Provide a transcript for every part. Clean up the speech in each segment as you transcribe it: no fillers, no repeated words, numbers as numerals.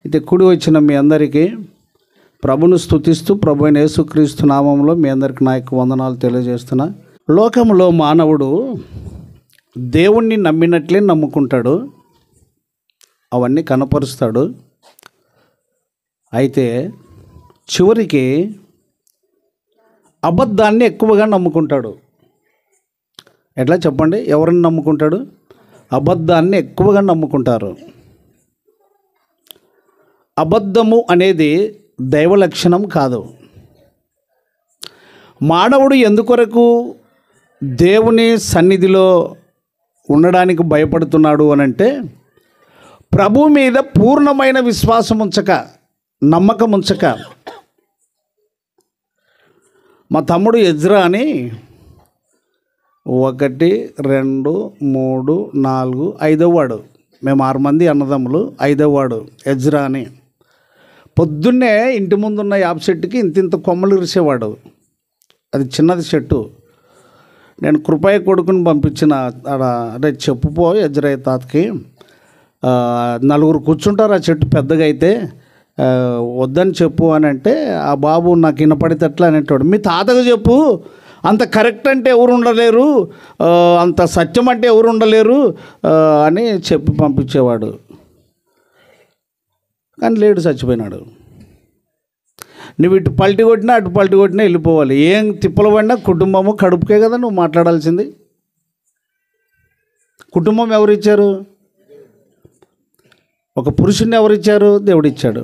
అయితే కూడి వచ్చిన మీ అందరికీ ప్రభును స్తుతిస్తూ ప్రభు అయిన యేసుక్రీస్తు నామంలో మీ అందరికి నా యొక్క వందనాలు తెలియజేస్తున్నా. లోకంలో మానవుడు దేవుణ్ణి నమ్మినట్లే నమ్ముకుంటాడు, అవన్నీ కనపరుస్తాడు. అయితే చివరికి అబద్ధాన్ని ఎక్కువగా నమ్ముకుంటాడు. ఎట్లా చెప్పండి? ఎవరిని నమ్ముకుంటాడు? అబద్ధాన్ని ఎక్కువగా నమ్ముకుంటారు. అబద్ధము అనేది దైవ లక్షణం కాదు. మానవుడు ఎందుకొరకు దేవుని సన్నిధిలో ఉండడానికి భయపడుతున్నాడు అనంటే, ప్రభు మీద పూర్ణమైన విశ్వాసం ఉంచక, నమ్మకం ఉంచక. మా తమ్ముడు ఎజ్రా అని 1, 2, 3, 4, 5వ వాడు, మేము 6 మంది అన్నదమ్ములు, 5వ వాడు ఎజ్రా అని. పొద్దున్నే ఇంటి ముందున్న యాప చెట్టుకి ఇంత కొమ్మలు ఇరిసేవాడు. అది చిన్నది చెట్టు. నేను కృపయ్య కొడుకుని పంపించిన అదే చెప్పుపో ఎజ్రయ్య తాతకి, 4 కూర్చుంటారు ఆ చెట్టు పెద్దగా అయితే, వద్దని చెప్పు అని అంటే ఆ బాబు నాకు వినపడేటట్లా అనేటోడు. మీ తాతకు చెప్పు, అంత కరెక్ట్ అంటే ఎవరు ఉండలేరు, అంత సత్యం అంటే ఎవరు ఉండలేరు అని చెప్పి పంపించేవాడు. కానీ లేడు, చచ్చిపోయినాడు. నువ్వు ఇటు పల్టి కొట్టినా అటు పల్టి కొట్టినా వెళ్ళిపోవాలి. ఏం తిప్పలు పడినా కుటుంబము కడుపుకే కదా నువ్వు మాట్లాడాల్సింది. కుటుంబం ఎవరిచ్చారు? ఒక పురుషుని ఎవరిచ్చారు? దేవుడిచ్చాడు.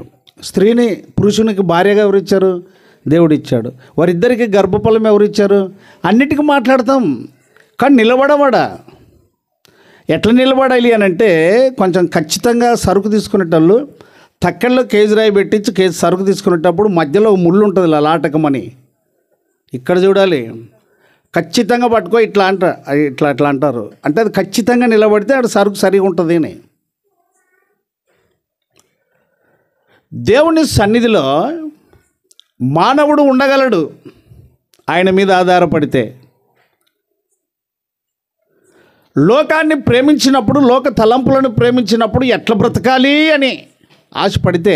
స్త్రీని పురుషునికి భార్యగా ఎవరిచ్చారు? దేవుడిచ్చాడు. వారిద్దరికి గర్భఫలం ఎవరిచ్చారు? అన్నిటికీ మాట్లాడతాం, కానీ నిలబడవాడా? ఎట్లా నిలబడాలి అని అంటే, కొంచెం ఖచ్చితంగా సరుకు తీసుకునేటోళ్ళు తక్కెళ్ళలో కేజీ రాయి పెట్టించి కేజీ సరుకు తీసుకునేటప్పుడు మధ్యలో ముళ్ళు ఉంటుంది లాటకమని, ఇక్కడ చూడాలి. ఖచ్చితంగా పట్టుకో ఇట్లా ఇట్లా అంటారు. అంటే అది ఖచ్చితంగా నిలబడితే అక్కడ సరుకు సరిగా ఉంటుంది అని. దేవుని సన్నిధిలో మానవుడు ఉండగలడు ఆయన మీద ఆధారపడితే. లోకాన్ని ప్రేమించినప్పుడు, లోక తలంపులను ప్రేమించినప్పుడు ఎట్లా బ్రతకాలి అని ఆశపడితే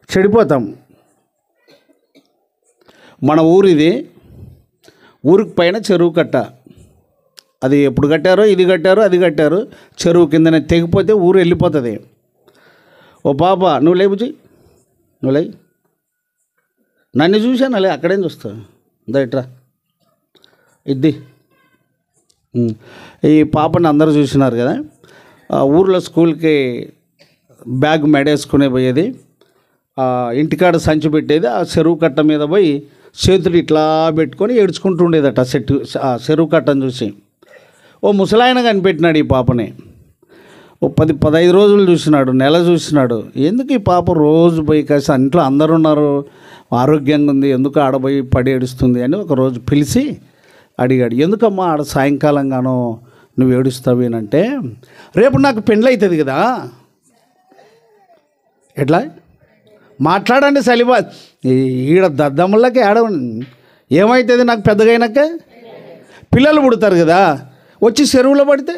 చెడిపోతాం. మన ఊరిది, ఊరికి పైన చెరువు కట్ట. అది ఎప్పుడు కట్టారో, ఇది కట్టారో అది కట్టారు. చెరువు కిందనే తెగిపోతే ఊరు వెళ్ళిపోతుంది. ఓ పాప, నువ్వు లేబుజీ, నువ్వు లే, నన్ను చూశాను లే, అక్కడేం చూస్తా, దయట్రా ఇది. ఈ పాపని అందరూ చూసినారు కదా. ఊర్లో స్కూల్కి బ్యాగ్ మెడేసుకునే పోయేది, ఇంటికాడ సంచి పెట్టేది. ఆ చెరువు కట్ట మీద పోయి చేతులు ఇట్లా పెట్టుకొని ఏడ్చుకుంటూ ఉండేదట చెరువు కట్టను చూసి. ఓ ముసలాయన కనిపెట్టినాడు ఈ పాపని. ఓ 10-15 రోజులు చూసినాడు, నెల చూసినాడు. ఎందుకు ఈ పాప రోజు పోయి కాసి ఇంట్లో అందరు ఉన్నారు, ఆరోగ్యంగా ఉంది, ఎందుకు ఆడపోయి పడి ఏడుస్తుంది అని ఒకరోజు పిలిచి అడిగాడు. ఎందుకమ్మా ఆడ సాయంకాలంగానో నువ్వు ఏడుస్తావు అంటే, రేపు నాకు పెళ్ళి అవుతుంది కదా. ఎట్లా మాట్లాడండి సలిబా, ఈడ దద్దమ్మలకి ఆడ ఏమవుతుంది నాకు పెద్దగా అయినాక? పిల్లలు పుడతారు కదా, వచ్చి చెరువులో పడితే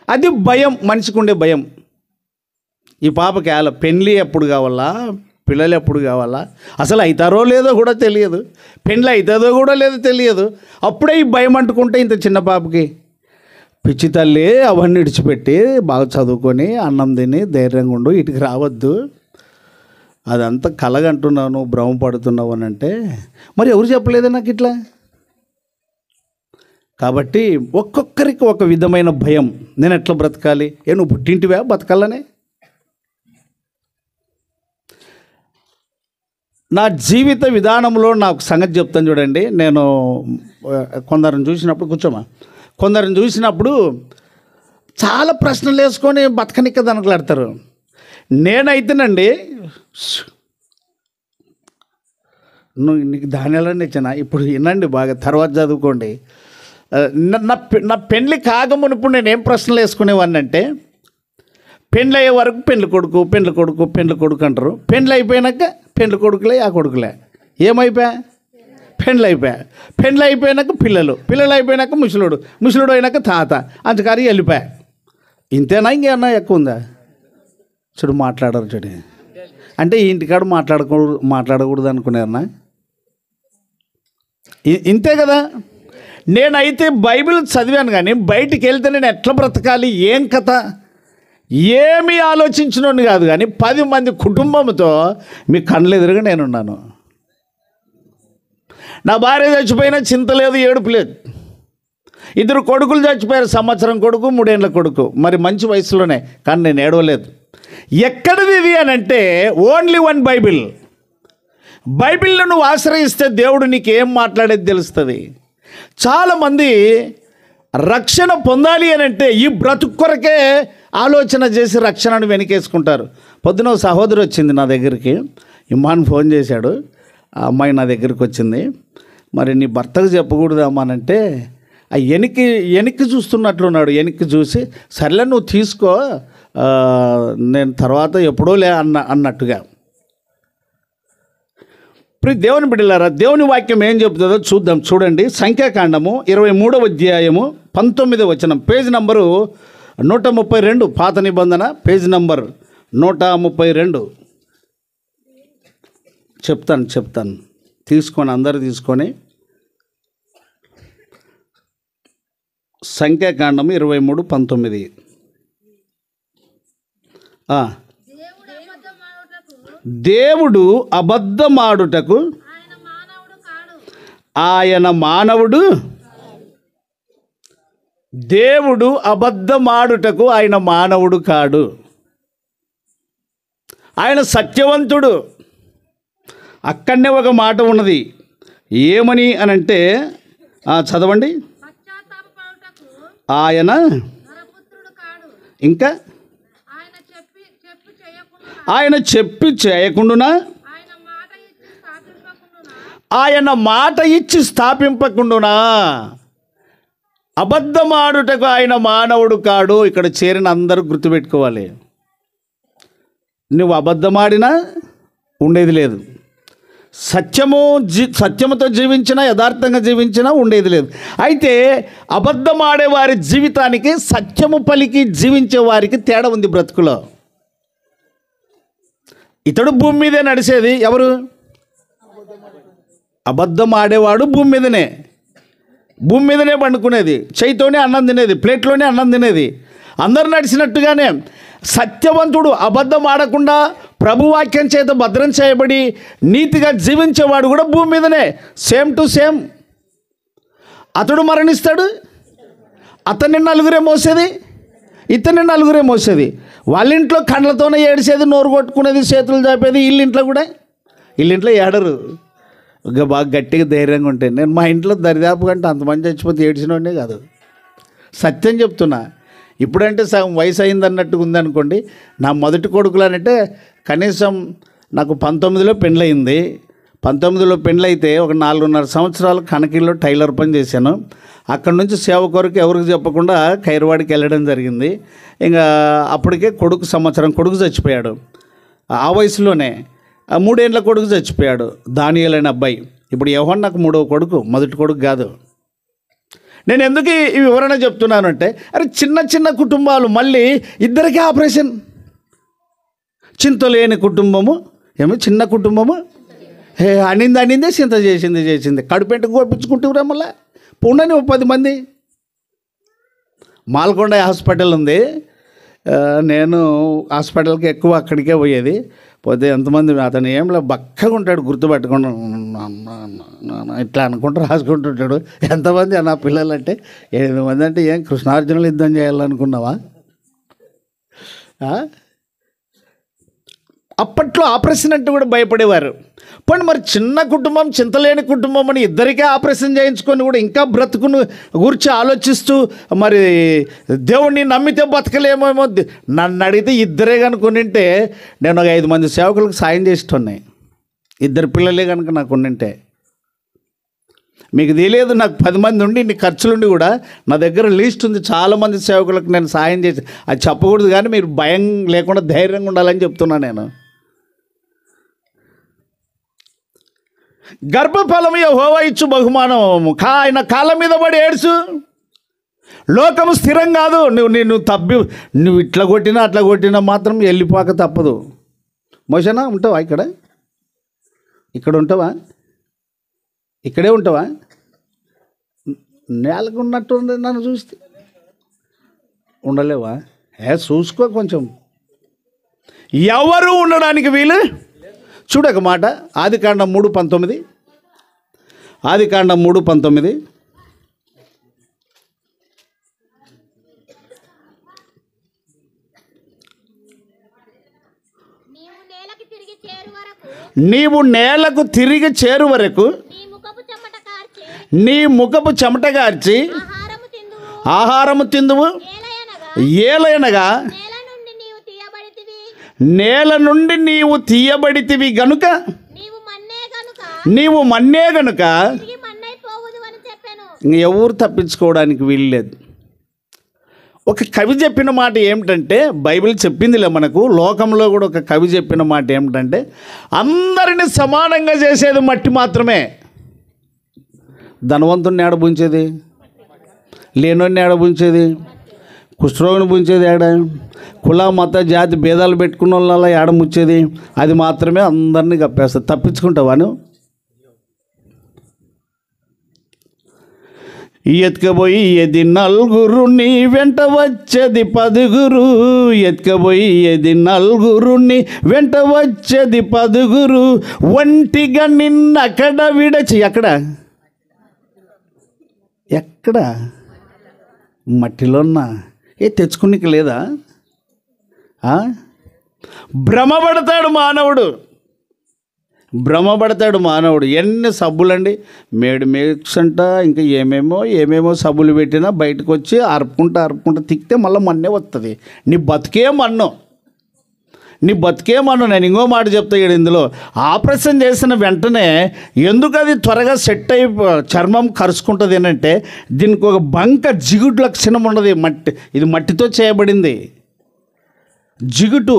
అది భయం, మనిషికి ఉండే భయం. ఈ పాపకి అలా పెళ్ళి ఎప్పుడు కావాలా, పిల్లలు ఎప్పుడు కావాలా, అసలు అవుతారో లేదో కూడా తెలియదు, పెళ్ళి అవుతుందో కూడా లేదో తెలియదు. అప్పుడే ఈ భయం అంటుకుంటే ఇంత చిన్న పాపకి. పిచ్చి తల్లి అవన్నీ విడిచిపెట్టి బాగా చదువుకొని అన్నం తిని ధైర్యంగా ఉండు, ఇటుకి రావద్దు, అదంతా కలగంటున్నావు, నువ్వు భ్రమపడుతున్నావు అని అంటే, మరి ఎవరు చెప్పలేదు నాకు ఇట్లా? కాబట్టి ఒక్కొక్కరికి ఒక విధమైన భయం. నేను ఎట్లా బ్రతకాలి? నువ్వు పుట్టింటివా బతకాలనే? నా జీవిత విధానంలో నాకు సంగతి చెప్తాను చూడండి. నేను కొందరిని చూసినప్పుడు, కూర్చోమా, కొందరిని చూసినప్పుడు చాలా ప్రశ్నలు వేసుకొని బతకనిక్క దనకలాడతారు. నేనైతేనండి, నీకు ధాన్యాలన్నీ ఇచ్చానా, ఇప్పుడు వినండి బాగా, తర్వాత చదువుకోండి. నా పెళ్ళి కాకమునుప్పుడు నేను ఏం ప్రశ్నలు వేసుకునేవాడిని అంటే, పెళ్ళి అయ్యే వరకు పెళ్ళి కొడుకు అంటారు. పెళ్ళి అయిపోయినాక పెళ్ళి కొడుకులే ఆ కొడుకులే. ఏమైపోయా? పెళ్ళి అయిపోయినాక పిల్లలు అయిపోయినాక ముసలుడు అయినాక తాత, అంతకారి వెళ్ళిపోయా. ఇంతేనా ఇంకేమన్నా ఎక్కువ ఉందా? చూడు మాట్లాడరు చూడు. అంటే ఈ ఇంటికాడ మాట్లాడకూడదు అనుకున్నారన్నా? ఇంతే కదా. నేనైతే బైబిల్ చదివాను కానీ బయటికి వెళ్తే నేను ఎట్లా బ్రతకాలి, ఏం కథ ఏమీ ఆలోచించినోని కాదు. కానీ 10 మంది కుటుంబంతో మీ కళ్ళ ఎదురుగా నేనున్నాను. నా భార్య చచ్చిపోయినా చింత లేదు, ఏడుపు లేదు. 2 కొడుకులు చచ్చిపోయారు, సంవత్సరం కొడుకు 3 ఏళ్ళ కొడుకు, మరి మంచి వయసులోనే, కానీ నేను ఏడవలేదు. ఎక్కడిది ఇది అని అంటే ఓన్లీ వన్ బైబిల్. బైబిల్లో నువ్వు ఆశ్రయిస్తే దేవుడు నీకు ఏం మాట్లాడేది తెలుస్తుంది. చాలామంది రక్షణ పొందాలి అని అంటే ఈ బ్రతుకు కొరకే ఆలోచన చేసి రక్షణను వెనకేసుకుంటారు. పొద్దున సహోదరి వచ్చింది నా దగ్గరికి, ఇమ్మాన్ ఫోన్ చేశాడు. ఆ అమ్మాయి నా దగ్గరికి వచ్చింది. మరి నీ భర్తకు చెప్పకూడదు అమ్మానంటే ఆ వెనక్కి చూస్తున్నట్లున్నాడు. వెనక్కి చూసి సర్లే నువ్వు తీసుకో, నేను తర్వాత ఎప్పుడో అన్నట్టుగా. ఇప్పుడు దేవుని బిడ్డలారా, దేవుని వాక్యం ఏం చెబుతుందో చూద్దాం. చూడండి, సంఖ్యాకాండము 23వ అధ్యాయము 19వ వచనం, పేజ్ నంబరు 132, పాత నిబంధన, పేజ్ నంబర్ 132. చెప్తాను తీసుకొని, అందరు తీసుకొని. సంఖ్యాకాండము 23:19. దేవుడు అబద్ధమాడుటకు ఆయన మానవుడు. దేవుడు అబద్ధమాడుటకు ఆయన మానవుడు కాడు. ఆయన సత్యవంతుడు. అక్కడనే ఒక మాట ఉన్నది, ఏమని అనంటే చదవండి. ఆయన ఇంకా ఆయన చెప్పి చేయకుండా, ఆయన మాట ఇచ్చి స్థాపింపకుండా, అబద్ధమాడుటకు ఆయన మానవుడు కాడు. ఇక్కడ చేరిన అందరూ గుర్తుపెట్టుకోవాలి. నువ్వు అబద్ధమాడినా ఉండేది లేదు, సత్యముతో జీవించినా, యథార్థంగా జీవించినా ఉండేది లేదు. అయితే అబద్ధమాడే వారి జీవితానికి, సత్యము పలికి జీవించే వారికి తేడా ఉంది బ్రతుకులో. ఇతడు భూమి మీదే నడిచేది, ఎవరు? అబద్ధం ఆడేవాడు భూమి మీదనే పండుకునేది, చేయితోనే అన్నం తినేది, ప్లేట్లోనే అన్నం తినేది, అందరు నడిచినట్టుగానే. సత్యవంతుడు అబద్ధం ఆడకుండా ప్రభువాక్యం చేత భద్రం చేయబడి నీతిగా జీవించేవాడు కూడా భూమి మీదనే, సేమ్ టు సేమ్. అతడు మరణిస్తాడు, అతన్ని నలుగురే మోసేది, ఇతన్ని నలుగురే మోసేది. వాళ్ళ ఇంట్లో కండ్లతోనే ఏడిసేది, నోరు కొట్టుకునేది, చేతులు చాపేది. వీళ్ళింట్లో ఏడరు, ఇంకా బాగా గట్టిగా ధైర్యంగా ఉంటాయి. నేను మా ఇంట్లో దరిదాపు కంటే అంతమంది చచ్చిపోతే ఏడ్చినోడే కాదు, సత్యం చెప్తున్నా. ఇప్పుడంటే సగం వయసు అయింది అన్నట్టుగా ఉందనుకోండి. నా మొదటి కొడుకులు అంటే కనీసం నాకు 19లో పెళ్ళయింది. 19లో పెళ్ళైతే ఒక 4.5 సంవత్సరాలు కనకిల్లో టైలర్ పని చేశాను. అక్కడ నుంచి సేవ కొరకు ఎవరికి చెప్పకుండా ఖైరవాడికి వెళ్ళడం జరిగింది. ఇంకా అప్పటికే సంవత్సరం కొడుకు చచ్చిపోయాడు. ఆ వయసులోనే 3 ఏళ్ళ కొడుకు చచ్చిపోయాడు, దానియేలు అనే అబ్బాయి. ఇప్పుడు యోహాను నాకు 3వ కొడుకు, మొదటి కొడుకు కాదు. నేను ఎందుకు ఈ వివరణ చెప్తున్నాను అంటే, అరే చిన్న కుటుంబాలు మళ్ళీ ఇద్దరికీ ఆపరేషన్. చింతలేని కుటుంబము, చిన్న కుటుంబము, అనిందే చింత చేసింది. కడుపెంటకు కోపించుకుంటూ మళ్ళీ ఉండని 10 మంది. మాల్కొండ హాస్పిటల్ ఉంది, నేను హాస్పిటల్కి ఎక్కువ అక్కడికే పోయేది. పోతే ఎంతమంది, అతను ఏంలో బక్కగా ఉంటాడు, గుర్తుపెట్టుకుండా ఇట్లా అనుకుంటూ రాసుకుంటుంటాడు. ఎంతమంది నా పిల్లలు అంటే 8 మంది. అంటే ఏం కృష్ణార్జునులు యుద్ధం చేయాలనుకున్నావా? అప్పట్లో ఆపరేషన్ అంటే కూడా భయపడేవారు. పోనీ మరి చిన్న కుటుంబం, చింతలేని కుటుంబం అని ఇద్దరికే ఆపరేషన్ చేయించుకొని కూడా ఇంకా బ్రతుకును గురించి ఆలోచిస్తూ, మరి దేవుణ్ణి నమ్మితే బతకలేమేమో. నన్ను అడిగితే ఇద్దరే కనుకొనింటే నేను ఒక 5 మంది సేవకులకు సాయం చేస్తున్నాయి. 2 పిల్లలే కనుక నాకు ఉండింటే. మీకు తెలియదు, నాకు 10 మంది ఉండి ఇన్ని ఖర్చులుండి కూడా నా దగ్గర లిస్ట్ ఉంది. చాలామంది సేవకులకు నేను సాయం చేసి, అది చెప్పకూడదు కానీ మీరు భయం లేకుండా ధైర్యంగా ఉండాలని చెప్తున్నాను నేను. గర్భఫలము యెహోవా ఇచ్చు బహుమానం, ఆయన కాళ్ళ మీద పడి ఏడ్చు. లోకము స్థిరం కాదు. నువ్వు ఇట్లా కొట్టినా అట్లా కొట్టినా మాత్రం వెళ్ళిపోక తప్పదు. మోషనా ఉంటావా ఇక్కడ ఉంటావా? ఇక్కడే ఉంటావా? నేలకు ఉన్నట్టు నన్ను చూస్తే ఉండలేవా? చూసుకో కొంచెం. ఎవరు ఉండడానికి వీలు చూడక మాట. ఆదికాండం 3:19. ఆదికాండం 3:19. నీవు నేలకు తిరిగి చేరు వరకు నీ ముఖపు చెమట గార్చి ఆహారము తిందువు. ఏలయనగా నేల నుండి నీవు తీయబడితివి గనుక నీవు మన్నే గనుక ఎవరు తప్పించుకోవడానికి వీల్లేదు. ఒక కవి చెప్పిన మాట ఏమిటంటే, బైబిల్ చెప్పిందిలే మనకు, లోకంలో కూడా ఒక కవి చెప్పిన మాట ఏమిటంటే, అందరినీ సమానంగా చేసేది మట్టి మాత్రమే. ధనవంతుని ఏడబుంచేది, లేనోడిని ఏడబుంచేది, కుష్ఠరోగిని పుంచేది ఏడ, కుల మత జాతి భేదాలు పెట్టుకున్న వాళ్ళ ఏడముచ్చేది, అది మాత్రమే అందరినీ కప్పేస్తుంది. తప్పించుకుంటావాను? ఎత్తుకపోయి ఎది నలుగురు నీ వెంట వచ్చేది 10. ఎత్తుకపోయి ఎది నలుగురు నీ వెంట వచ్చేది 10. ఒంటిగా నిన్నక్కడ విడచి ఎక్కడ మట్టిలోన్నా తెచ్చుకునికి లేదా? భ్రమపడతాడు మానవుడు. ఎన్ని సబ్బులండి, మేడ్ మేక్స్ అంట, ఇంకా ఏమేమో సబ్బులు పెట్టినా బయటకు వచ్చి అరుపుకుంటా తిక్కితే మళ్ళీ మన్నే వస్తుంది. నీ బతికే మన్ను. నేను ఇంకో మాట చెప్తాడు ఇందులో. ఆపరేషన్ చేసిన వెంటనే ఎందుకు అది త్వరగా సెట్ అయి చర్మం కరుచుకుంటుంది ఏంటంటే, దీనికి ఒక బంక జిగుడు లక్షణం ఉన్నది. ఇది మట్టితో చేయబడింది. జిగుటు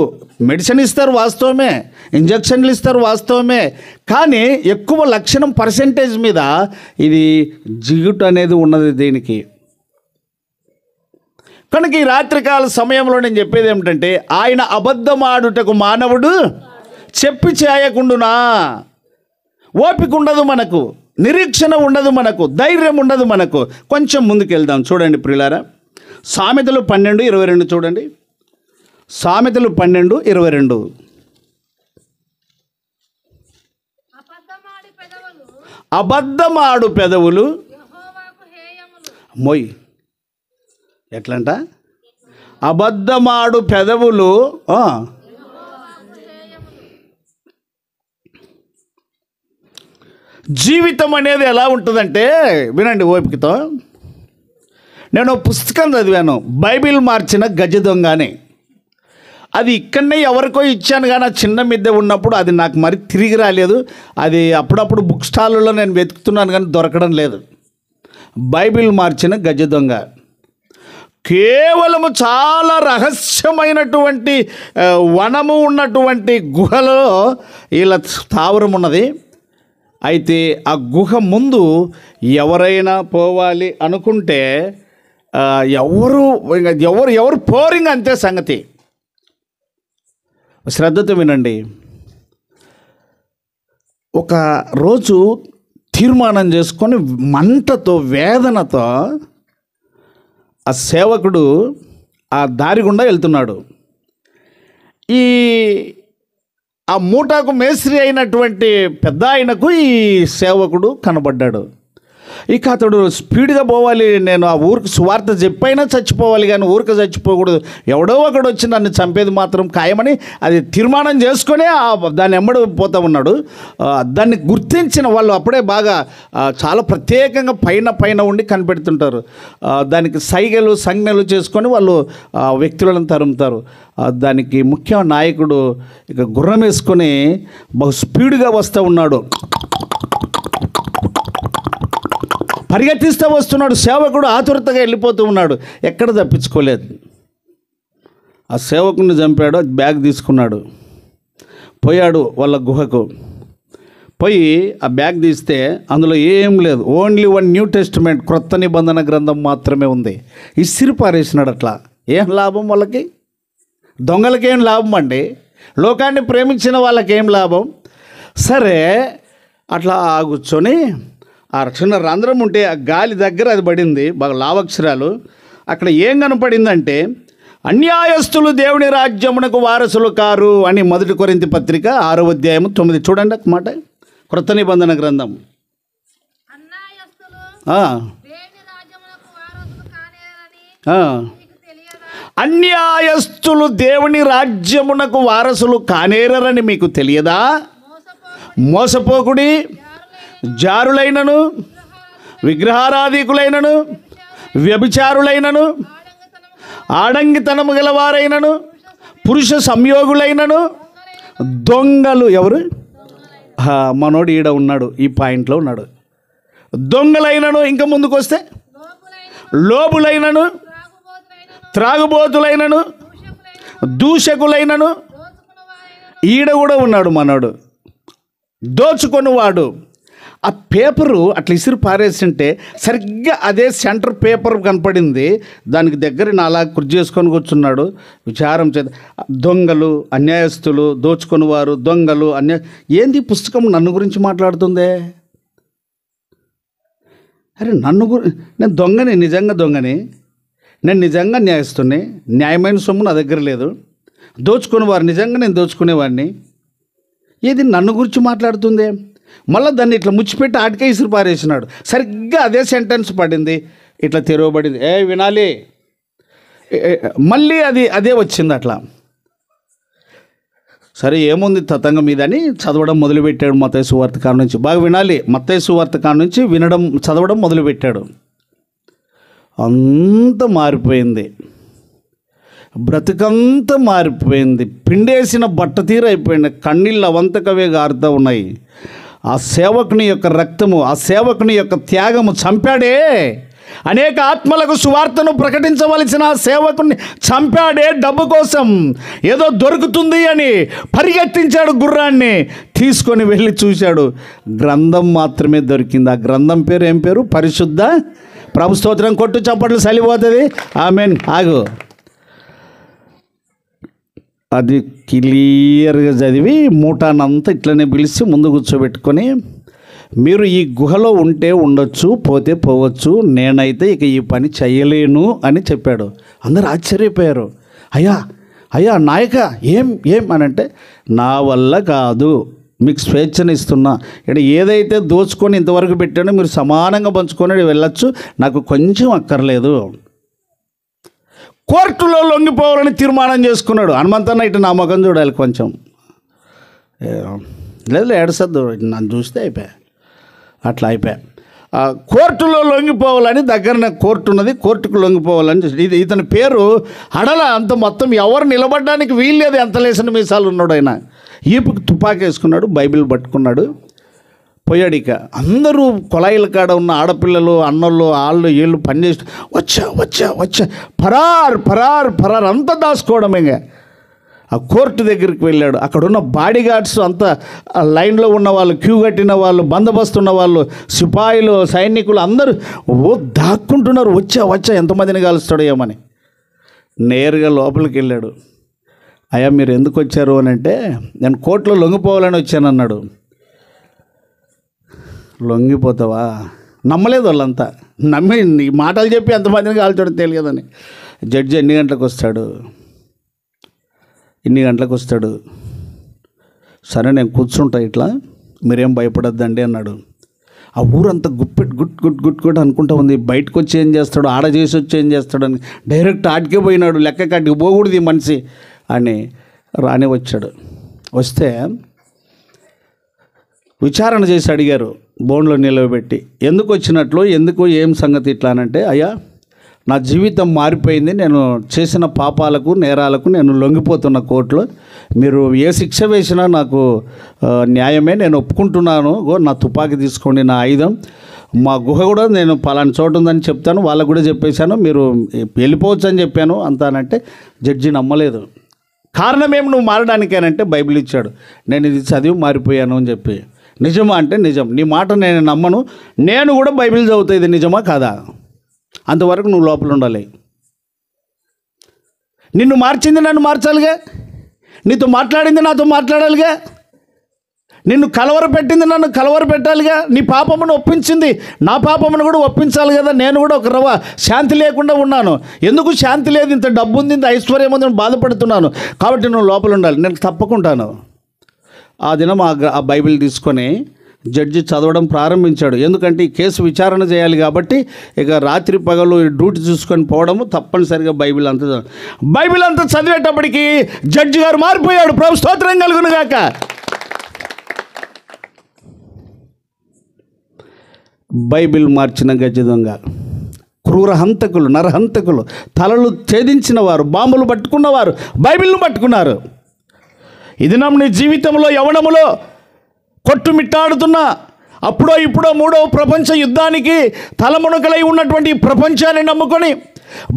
మెడిసిన్ ఇస్తారు వాస్తవమే, ఇంజక్షన్లు ఇస్తారు వాస్తవమే, కానీ ఎక్కువ లక్షణం పర్సెంటేజ్ మీద ఇది జిగుటు అనేది ఉన్నది దీనికి. కనుక ఈ రాత్రికాల సమయంలో నేను చెప్పేది ఏమిటంటే, ఆయన అబద్ధమాడుటకు మానవుడు చెప్పి చేయకుండునా. ఓపిక ఉండదు మనకు, నిరీక్షణ ఉండదు మనకు, ధైర్యం ఉండదు మనకు. కొంచెం ముందుకు వెళ్దాం. చూడండి ప్రియులారా, సామెతలు 12:22 చూడండి. సామెతలు 12:22. అబద్ధమాడు పెదవులు మోయ్. ఎట్లంట? అబద్ధమాడు పెదవులు జీవితం అనేది ఎలా ఉంటుందంటే, వినండి ఓపికతో. నేను పుస్తకం చదివాను, బైబిల్ మార్చిన గజ దొంగ అని. అది ఇక్కడనే ఎవరికో ఇచ్చాను కానీ ఆ చిన్న మిద్దె ఉన్నప్పుడు అది నాకు మరి తిరిగి రాలేదు. అది అప్పుడప్పుడు బుక్ స్టాల్లో నేను వెతుకుతున్నాను కానీ దొరకడం లేదు. బైబిల్ మార్చిన గజ దొంగ కేవలము చాలా రహస్యమైనటువంటి వనము ఉన్నటువంటి గుహలో ఇలా స్థావరం ఉన్నది. అయితే ఆ గుహ ముందు ఎవరైనా పోవాలి అనుకుంటే ఎవరు పోరింగ్ అంతే సంగతి. శ్రద్ధతో వినండి. ఒక రోజు తీర్మానం చేసుకొని మంటతో వేదనతో ఆ సేవకుడు ఆ దారి గుండా వెళ్తున్నాడు. ఆ మూటకు మేస్త్రి అయినటువంటి పెద్ద ఆయనకు ఈ సేవకుడు కనబడ్డాడు. ఇక అతడు స్పీడ్గా పోవాలి, నేను ఆ ఊరికి సువార్త చెప్పైనా చచ్చిపోవాలి కానీ ఊరికి చచ్చిపోకూడదు, ఎవడో ఒకడు వచ్చి నన్ను చంపేది మాత్రం ఖాయమని అది తీర్మానం చేసుకొని దాన్ని ఎమ్మడి పోతూ ఉన్నాడు. దాన్ని గుర్తించిన వాళ్ళు అప్పుడే బాగా చాలా ప్రత్యేకంగా పైన ఉండి కనిపెడుతుంటారు. దానికి సంజ్ఞలు చేసుకొని వాళ్ళు వ్యక్తులను తరుముతారు. దానికి ముఖ్య నాయకుడు ఇక గుర్రం వేసుకొని బహు స్పీడ్గా వస్తూ ఉన్నాడు, పరిగెత్తిస్తూ వస్తున్నాడు. సేవకుడు ఆతురతగా వెళ్ళిపోతూ ఉన్నాడు, ఎక్కడ తప్పించుకోలేదు. ఆ సేవకుడిని చంపాడు, బ్యాగ్ తీసుకున్నాడు, పోయాడు వాళ్ళ గుహకు. పోయి ఆ బ్యాగ్ తీస్తే అందులో ఏం లేదు, ఓన్లీ వన్ న్యూ టెస్టిమెంట్, క్రొత్త నిబంధన గ్రంథం మాత్రమే ఉంది. ఇసిరి పారేసినాడు. అట్లా ఏం లాభం వాళ్ళకి? దొంగలకేం లాభం అండి? లోకాన్ని ప్రేమించిన వాళ్ళకేం లాభం? సరే, అట్లా కూర్చొని ఆ చిన్న రంధ్రం ఉంటే ఆ గాలి దగ్గర అది పడింది, బాగా లావక్షరాలు. అక్కడ ఏం కనపడిందంటే, అన్యాయస్తులు దేవుని రాజ్యమునకు వారసులు కారు అని 1 కొరింథీ పత్రిక 6వ అధ్యాయం 9. చూడండి ఒక మాట, క్రొత్త నిబంధన గ్రంథం. అన్యాయస్తులు దేవుని రాజ్యమునకు వారసులు కానేరని మీకు తెలియదా? మోసపోకుడి, జారులైనను, విగ్రహారాధికులైనను, వ్యభిచారులైనను, ఆడంగితనము గలవారైనను, పురుష సంయోగులైనను, దొంగలు. ఎవరు? మనోడు ఈడ ఉన్నాడు, ఈ పాయింట్లో ఉన్నాడు. దొంగలైనను, ఇంకా ముందుకు వస్తే లోబులైనను, త్రాగుబోతులైనను, దూషకులైనను, ఈడ కూడా ఉన్నాడు మనోడు, దోచుకొనివాడు. ఆ పేపరు అట్లా ఇసిరి పారేసింటే సరిగ్గా అదే సెంటర్ పేపర్ కనపడింది. దానికి దగ్గర నాలా కుర్చీ చేసుకొని కూర్చున్నాడు. విచారం చేత దొంగలు, అన్యాయస్తులు, దోచుకొనివారు, దొంగలు, ఏంది పుస్తకం నన్ను గురించి మాట్లాడుతుందే? అరే నేను దొంగని, నిజంగా దొంగని, నేను నిజంగా న్యాయస్తుని, న్యాయమైన సొమ్ము నా దగ్గర లేదు. దోచుకునేవారు, నిజంగా నేను దోచుకునేవాడిని. ఏది నన్ను గురించి మాట్లాడుతుందే? మళ్ళీ దాన్ని ఇట్లా ముచ్చిపెట్టి ఆటికే ఇసురు పారేసినాడు. సరిగ్గా అదే సెంటెన్స్ పడింది, ఇట్లా తెరవబడింది. వినాలి, మళ్ళీ అదే వచ్చింది అట్లా. సరే ఏముంది తతంగం మీద అని చదవడం మొదలుపెట్టాడు మత్తయి సువార్త కాడ నుంచి. బాగా వినాలి, మత్తయి సువార్త కాడ నుంచి చదవడం మొదలుపెట్టాడు. అంత మారిపోయింది, బ్రతుకంతా మారిపోయింది, పిండేసిన బట్ట తీర అయిపోయింది, కన్నీళ్ళు అవంతకవే గారుతూ ఉన్నాయి. ఆ సేవకుని యొక్క రక్తము, ఆ సేవకుని యొక్క త్యాగము చంపాడే. అనేక ఆత్మలకు సువార్తను ప్రకటించవలసిన ఆ సేవకుని చంపాడే డబ్బు కోసం. ఏదో దొరుకుతుంది అని పరిగెత్తించాడు గుర్రాన్ని, తీసుకొని వెళ్ళి చూశాడు, గ్రంథం మాత్రమే దొరికింది. ఆ గ్రంథం పేరు ఏం పేరు? పరిశుద్ధ ప్రభు. స్తోత్రం. కొట్టు చప్పట్లు సలిపోతుంది. ఆమెన్. ఆగు. అది క్లియర్గా చదివి మూటానంతా ఇట్లనే పిలిచి ముందు కూర్చోబెట్టుకొని, మీరు ఈ గుహలో ఉంటే ఉండొచ్చు, పోతే పోవచ్చు, నేనైతే ఇక ఈ పని చేయలేను అని చెప్పాడు. అందరూ ఆశ్చర్యపోయారు. అయ్యా నాయక, ఏం అని అంటే, నా వల్ల కాదు, మీకు స్వేచ్ఛను ఇస్తున్నా. ఇక్కడ ఏదైతే దోచుకొని ఇంతవరకు పెట్టానో మీరు సమానంగా పంచుకొని వెళ్ళొచ్చు, నాకు కొంచెం అక్కర్లేదు. కోర్టులో లొంగిపోవాలని తీర్మానం చేసుకున్నాడు. హనుమంతన్న ఇటు నా ముఖం చూడాలి కొంచెం, లేదు ఏడసద్దు, నన్ను చూస్తే అయిపోయా, అట్లా అయిపోయా. కోర్టులో లొంగిపోవాలని, దగ్గరనే కోర్టు ఉన్నది, కోర్టుకు లొంగిపోవాలని. ఇతని పేరు హడల. అంత మొత్తం ఎవరు నిలబడడానికి వీల్లేదు, ఎంత లేసిన మీసాలు ఉన్నాడు ఆయన. ఈపుకి తుపాకీ వేసుకున్నాడు, బైబిల్ పట్టుకున్నాడు, పోయాడు. ఇక అందరూ కొలాయిల కాడ ఉన్న ఆడపిల్లలు, అన్నోళ్ళు, వాళ్ళు వీళ్ళు పనిచేసి వచ్చా పరార్ అంతా దాచుకోవడం. ఇంకా ఆ కోర్టు దగ్గరికి వెళ్ళాడు. అక్కడ ఉన్న బాడీ గార్డ్స్ అంతా, లైన్లో ఉన్న వాళ్ళు, క్యూ కట్టిన వాళ్ళు, బందోబస్తు ఉన్న వాళ్ళు, సిపాయిలు, సైనికులు అందరూ దాక్కుంటున్నారు. వచ్చా ఎంతమందిని కలుస్తాడో ఏమని. నేరుగా లోపలికి వెళ్ళాడు. అయ్యా మీరు ఎందుకు వచ్చారు అని అంటే, నేను కోర్టులో లొంగిపోవాలని వచ్చానన్నాడు. లొంగిపోతావా? నమ్మలేదు వాళ్ళంతా. నమ్మి ఈ మాటలు చెప్పి ఎంతమందిని కాల్చడం తెలియదని. జడ్జి ఎన్ని గంటలకు వస్తాడు? సరే నేను కూర్చుంటా ఇట్లా, మీరేం భయపడద్దండి అన్నాడు. ఆ ఊరంతా గుట్ అనుకుంటా ఉంది. బయటకు వచ్చి ఏం చేస్తాడు, ఆడ చేసి వచ్చి ఏం చేస్తాడని డైరెక్ట్ ఆటికే పోయినాడు. లెక్క కాటికి పోకూడదు ఈ మనిషి అని రాని వచ్చాడు. వస్తే విచారణ చేసి అడిగారు, బోన్లో నిలవబెట్టి, ఎందుకు వచ్చినట్లు, ఏం సంగతి ఇట్లా అనంటే, అయ్యా నా జీవితం మారిపోయింది, నేను చేసిన పాపాలకు, నేరాలకు నేను లొంగిపోతున్న కోర్టులో, మీరు ఏ శిక్ష వేసినా నాకు న్యాయమే, నేను ఒప్పుకుంటున్నాను. నా తుపాకీ తీసుకోండి, నా ఆయుధం, మా గుహ కూడా నేను పలానా చోటు ఉందని చెప్తాను, వాళ్ళకు కూడా చెప్పేశాను, మీరు వెళ్ళిపోవచ్చు అని చెప్పాను అంతానంటే. జడ్జి నమ్మలేదు. కారణం ఏమి నువ్వు మారడానికేనంటే బైబిల్ ఇచ్చాడు. నేను ఇది చదివి మారిపోయాను అని చెప్పి. నిజమా అంటే నిజం, నీ మాట నేను నమ్మను, నేను కూడా బైబిల్ చదువుతా, ఇది నిజమా కాదా, అంతవరకు నువ్వు లోపల ఉండాలి. నిన్ను మార్చింది నన్ను మార్చాలిగా, నీతో మాట్లాడింది నాతో మాట్లాడాలిగా, నిన్ను కలవర పెట్టింది నన్ను కలవర పెట్టాలిగా, నీ పాపమును ఒప్పించింది నా పాపమును కూడా ఒప్పించాలి కదా. నేను కూడా ఒక రవ్వ శాంతి లేకుండా ఉన్నాను. ఎందుకు శాంతి లేదు, ఇంత డబ్బు ఉంది, ఇంత ఐశ్వర్యం ఉంది, బాధపడుతున్నాను. కాబట్టి నువ్వు లోపల ఉండాలి. నేను తప్పకుంటాను. ఆ దినం ఆ బైబిల్ తీసుకొని జడ్జి చదవడం ప్రారంభించాడు. ఎందుకంటే ఈ కేసు విచారణ చేయాలి కాబట్టి ఇక రాత్రి పగలు డ్యూటీ చూసుకొని పోవడము తప్పనిసరిగా బైబిల్ అంతా చదివేటప్పటికి జడ్జి గారు మారిపోయాడు. ప్రభు స్తోత్రం కలుగును గాక. బైబిల్ మార్చిన గజ్జి దొంగ, క్రూర హంతకులు, నరహంతకులు, తలలు ఛేదించిన వారు, బాంబులు పట్టుకున్నవారు బైబిల్ను పట్టుకున్నారు. ఇది నీ జీవితంలో యవ్వనములో కొట్టుమిట్టాడుతున్న అప్పుడో ఇప్పుడో మూడో ప్రపంచ యుద్ధానికి తలమునకలై ఉన్నటువంటి ప్రపంచాన్ని నమ్ముకొని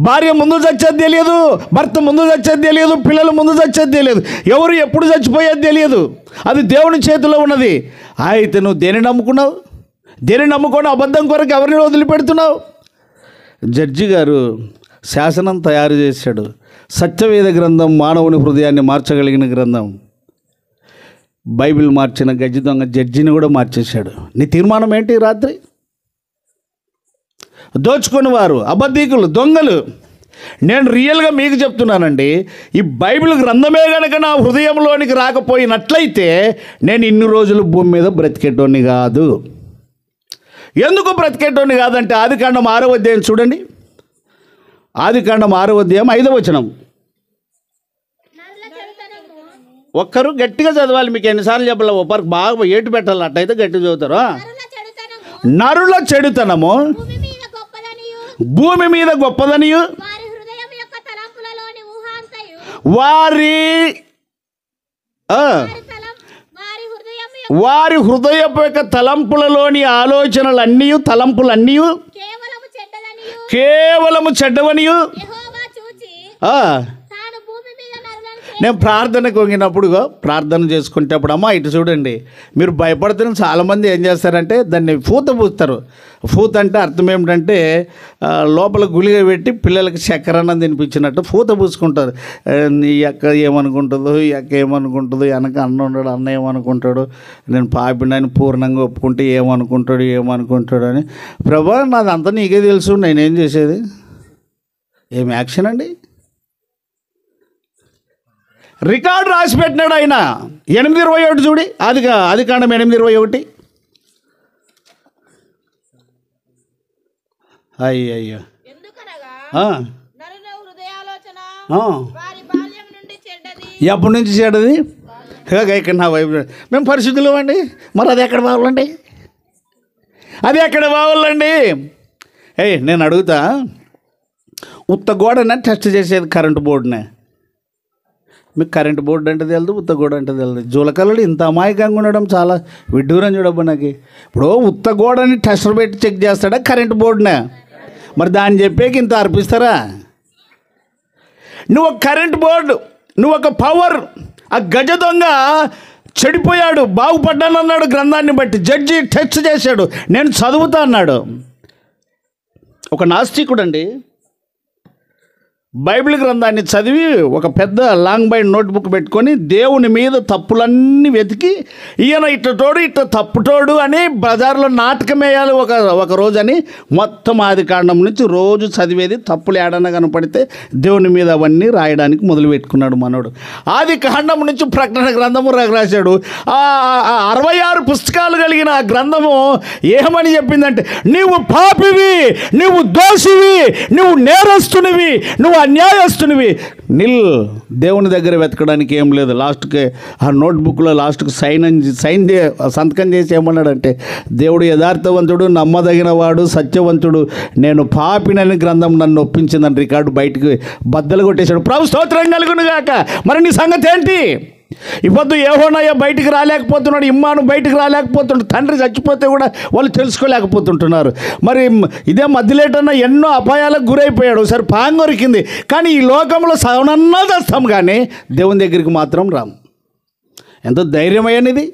భార్య ముందు చచ్చేది తెలియదు, భర్త ముందు చచ్చేది తెలియదు, పిల్లలు ముందు చచ్చేది తెలియదు, ఎవరు ఎప్పుడు చచ్చిపోయేది తెలియదు. అది దేవుని చేతిలో ఉన్నది. అయితే నువ్వు దేని నమ్ముకున్నావు? దేని నమ్ముకొని అబద్ధం కొరకు ఎవరిని వదిలిపెడుతున్నావు? జడ్జి గారు శాసనం తయారు చేశాడు. సత్యవేద గ్రంథం మానవుని హృదయాన్ని మార్చగలిగిన గ్రంథం. బైబిల్ మార్చిన గజ్జి దొంగ జడ్జిని కూడా మార్చేశాడు. నీ తీర్మానం ఏంటి? రాత్రి దోచుకుని వారు, అబద్ధీకులు, దొంగలు. నేను రియల్గా మీకు చెప్తున్నానండి, ఈ బైబిల్ గ్రంథమే కనుక నా హృదయంలోనికి రాకపోయినట్లయితే నేను ఇన్ని రోజులు భూమి మీద బ్రతికేటోని కాదు. ఎందుకు బ్రతికేటోని కాదంటే ఆదికాండం 6వ అధ్యాయం చూడండి. ఆదికాండం 6వ అధ్యాయం 5వ వచనం. ఒక్కరు గట్టిగా చదవాలి. మీకు ఎన్నిసార్లు చెప్పాలి, ఒకరు బాగా ఏటు పెట్టాలి, అట్టయితే గట్టిగా చదువుతారు. నరుల చెడుతనము భూమి మీద గొప్పదనియు వారి హృదయపు యొక్క తలంపులలోని ఆలోచనలన్నీ, తలంపులన్నీ కేవలము చెడ్డవనియు. నేను ప్రార్థనకు వంగినప్పుడు ప్రార్థన చేసుకునేటప్పుడు అమ్మ ఇటు చూడండి, మీరు భయపడుతున్న చాలామంది ఏం చేస్తారంటే దాన్ని పూత పూస్తారు. పూత అంటే అర్థం ఏమిటంటే లోపల గుళిగ పెట్టి పిల్లలకి చక్కెరన్నం తినిపించినట్టు పూత పూసుకుంటారు. ఈ అక్క ఏమనుకుంటుందో, ఈ అక్క ఏమనుకుంటుందో, వెనక అన్న ఉన్నాడు, అన్న ఏమనుకుంటాడు, నేను పాపినని పూర్ణంగా ఒప్పుకుంటే ఏమనుకుంటాడు అని. ప్రభా నాదంతా నీకే తెలుసు, నేనేం చేసేది? ఏం యాక్షన్ అండి? రికార్డు రాసి పెట్టినాడు ఆయన. 8:21 చూడి, ఆదికాండం 8:21. అయ్యయ్యో, ఎప్పటి నుంచి చెడ్డది? ఇక్కడ నా వైపు మేము పరిశుద్ధులు అండి, మరి అది ఎక్కడ బావాలండి? నేను అడుగుతా, ఉత్త గోడనే టెస్ట్ చేసేది కరెంటు బోర్డునే. మీకు కరెంటు బోర్డు అంటే తెలియదు, ఉత్త గోడ అంటే తెలియదు. జూలకల్లుడు ఇంత అమాయకంగా ఉండడం చాలా విడ్డూరం చూడబ్బా నాకు. ఇప్పుడు ఉత్త గోడని టెస్టర్ పెట్టి చెక్ చేస్తాడా కరెంటు బోర్డునే? మరి దాన్ని చెప్పేకి ఇంత అర్పిస్తారా? నువ్వు ఒక కరెంటు బోర్డు, నువ్వు ఒక పవర్. ఆ గజ దొంగ చెడిపోయాడు, బాగుపడ్డాను అన్నాడు గ్రంథాన్ని బట్టి. జడ్జి టెస్ట్ చేశాడు, నేను చదువుతా అన్నాడు. ఒక నాస్తికుడు అండి బైబిల్ గ్రంథాన్ని చదివి ఒక పెద్ద లాంగ్ బైండ్ నోట్బుక్ పెట్టుకొని దేవుని మీద తప్పులన్నీ వెతికి ఈయన ఇట్టటోడు ఇట్ట తప్పుటోడు అని బజార్లో నాటకం వేయాలి ఒక రోజు అని మొత్తం ఆదికాండం నుంచి రోజు చదివేది. తప్పులు ఏడన్నా కనపడితే దేవుని మీద అవన్నీ రాయడానికి మొదలు పెట్టుకున్నాడు మనోడు. ఆదికాండం నుంచి ప్రకటన గ్రంథము రాశాడు. 66 పుస్తకాలు కలిగిన ఆ గ్రంథము ఏమని చెప్పిందంటే, నీవు పాపివి, నువ్వు దోషివి, నువ్వు నేరస్తునివి, నువ్వు అన్యాయస్తునివి. దేవుని దగ్గర వెతకడానికి ఏం లేదు. లాస్ట్కి ఆ నోట్బుక్లో లాస్ట్కి సంతకం చేసి ఏమన్నాడంటే, దేవుడు యథార్థవంతుడు, నమ్మదగిన వాడు, సత్యవంతుడు, నేను పాపినని గ్రంథం నన్ను ఒప్పించిందని రికార్డు బయటికి బద్దలు కొట్టేశాడు. ప్రభు స్తోత్రం కలుగును గాక. మరి నీ సంగతి ఏంటి? ఇప్పుడు యెహోషువ బయటికి రాలేకపోతున్నాడు, ఇమ్మాను బయటికి రాలేకపోతున్నాడు, తండ్రి చచ్చిపోతే కూడా వాళ్ళు తెలుసుకోలేకపోతుంటున్నారు. మరి ఇదే మధ్యలేటన్నా ఎన్నో అపాయాలకు గురైపోయాడు. ఒకసారి పాంగొరికింది. కానీ ఈ లోకంలో సవనన్నా చేస్తాం కానీ దేవుని దగ్గరికి మాత్రం రాము. ఎంతో ధైర్యమయ్యనిది.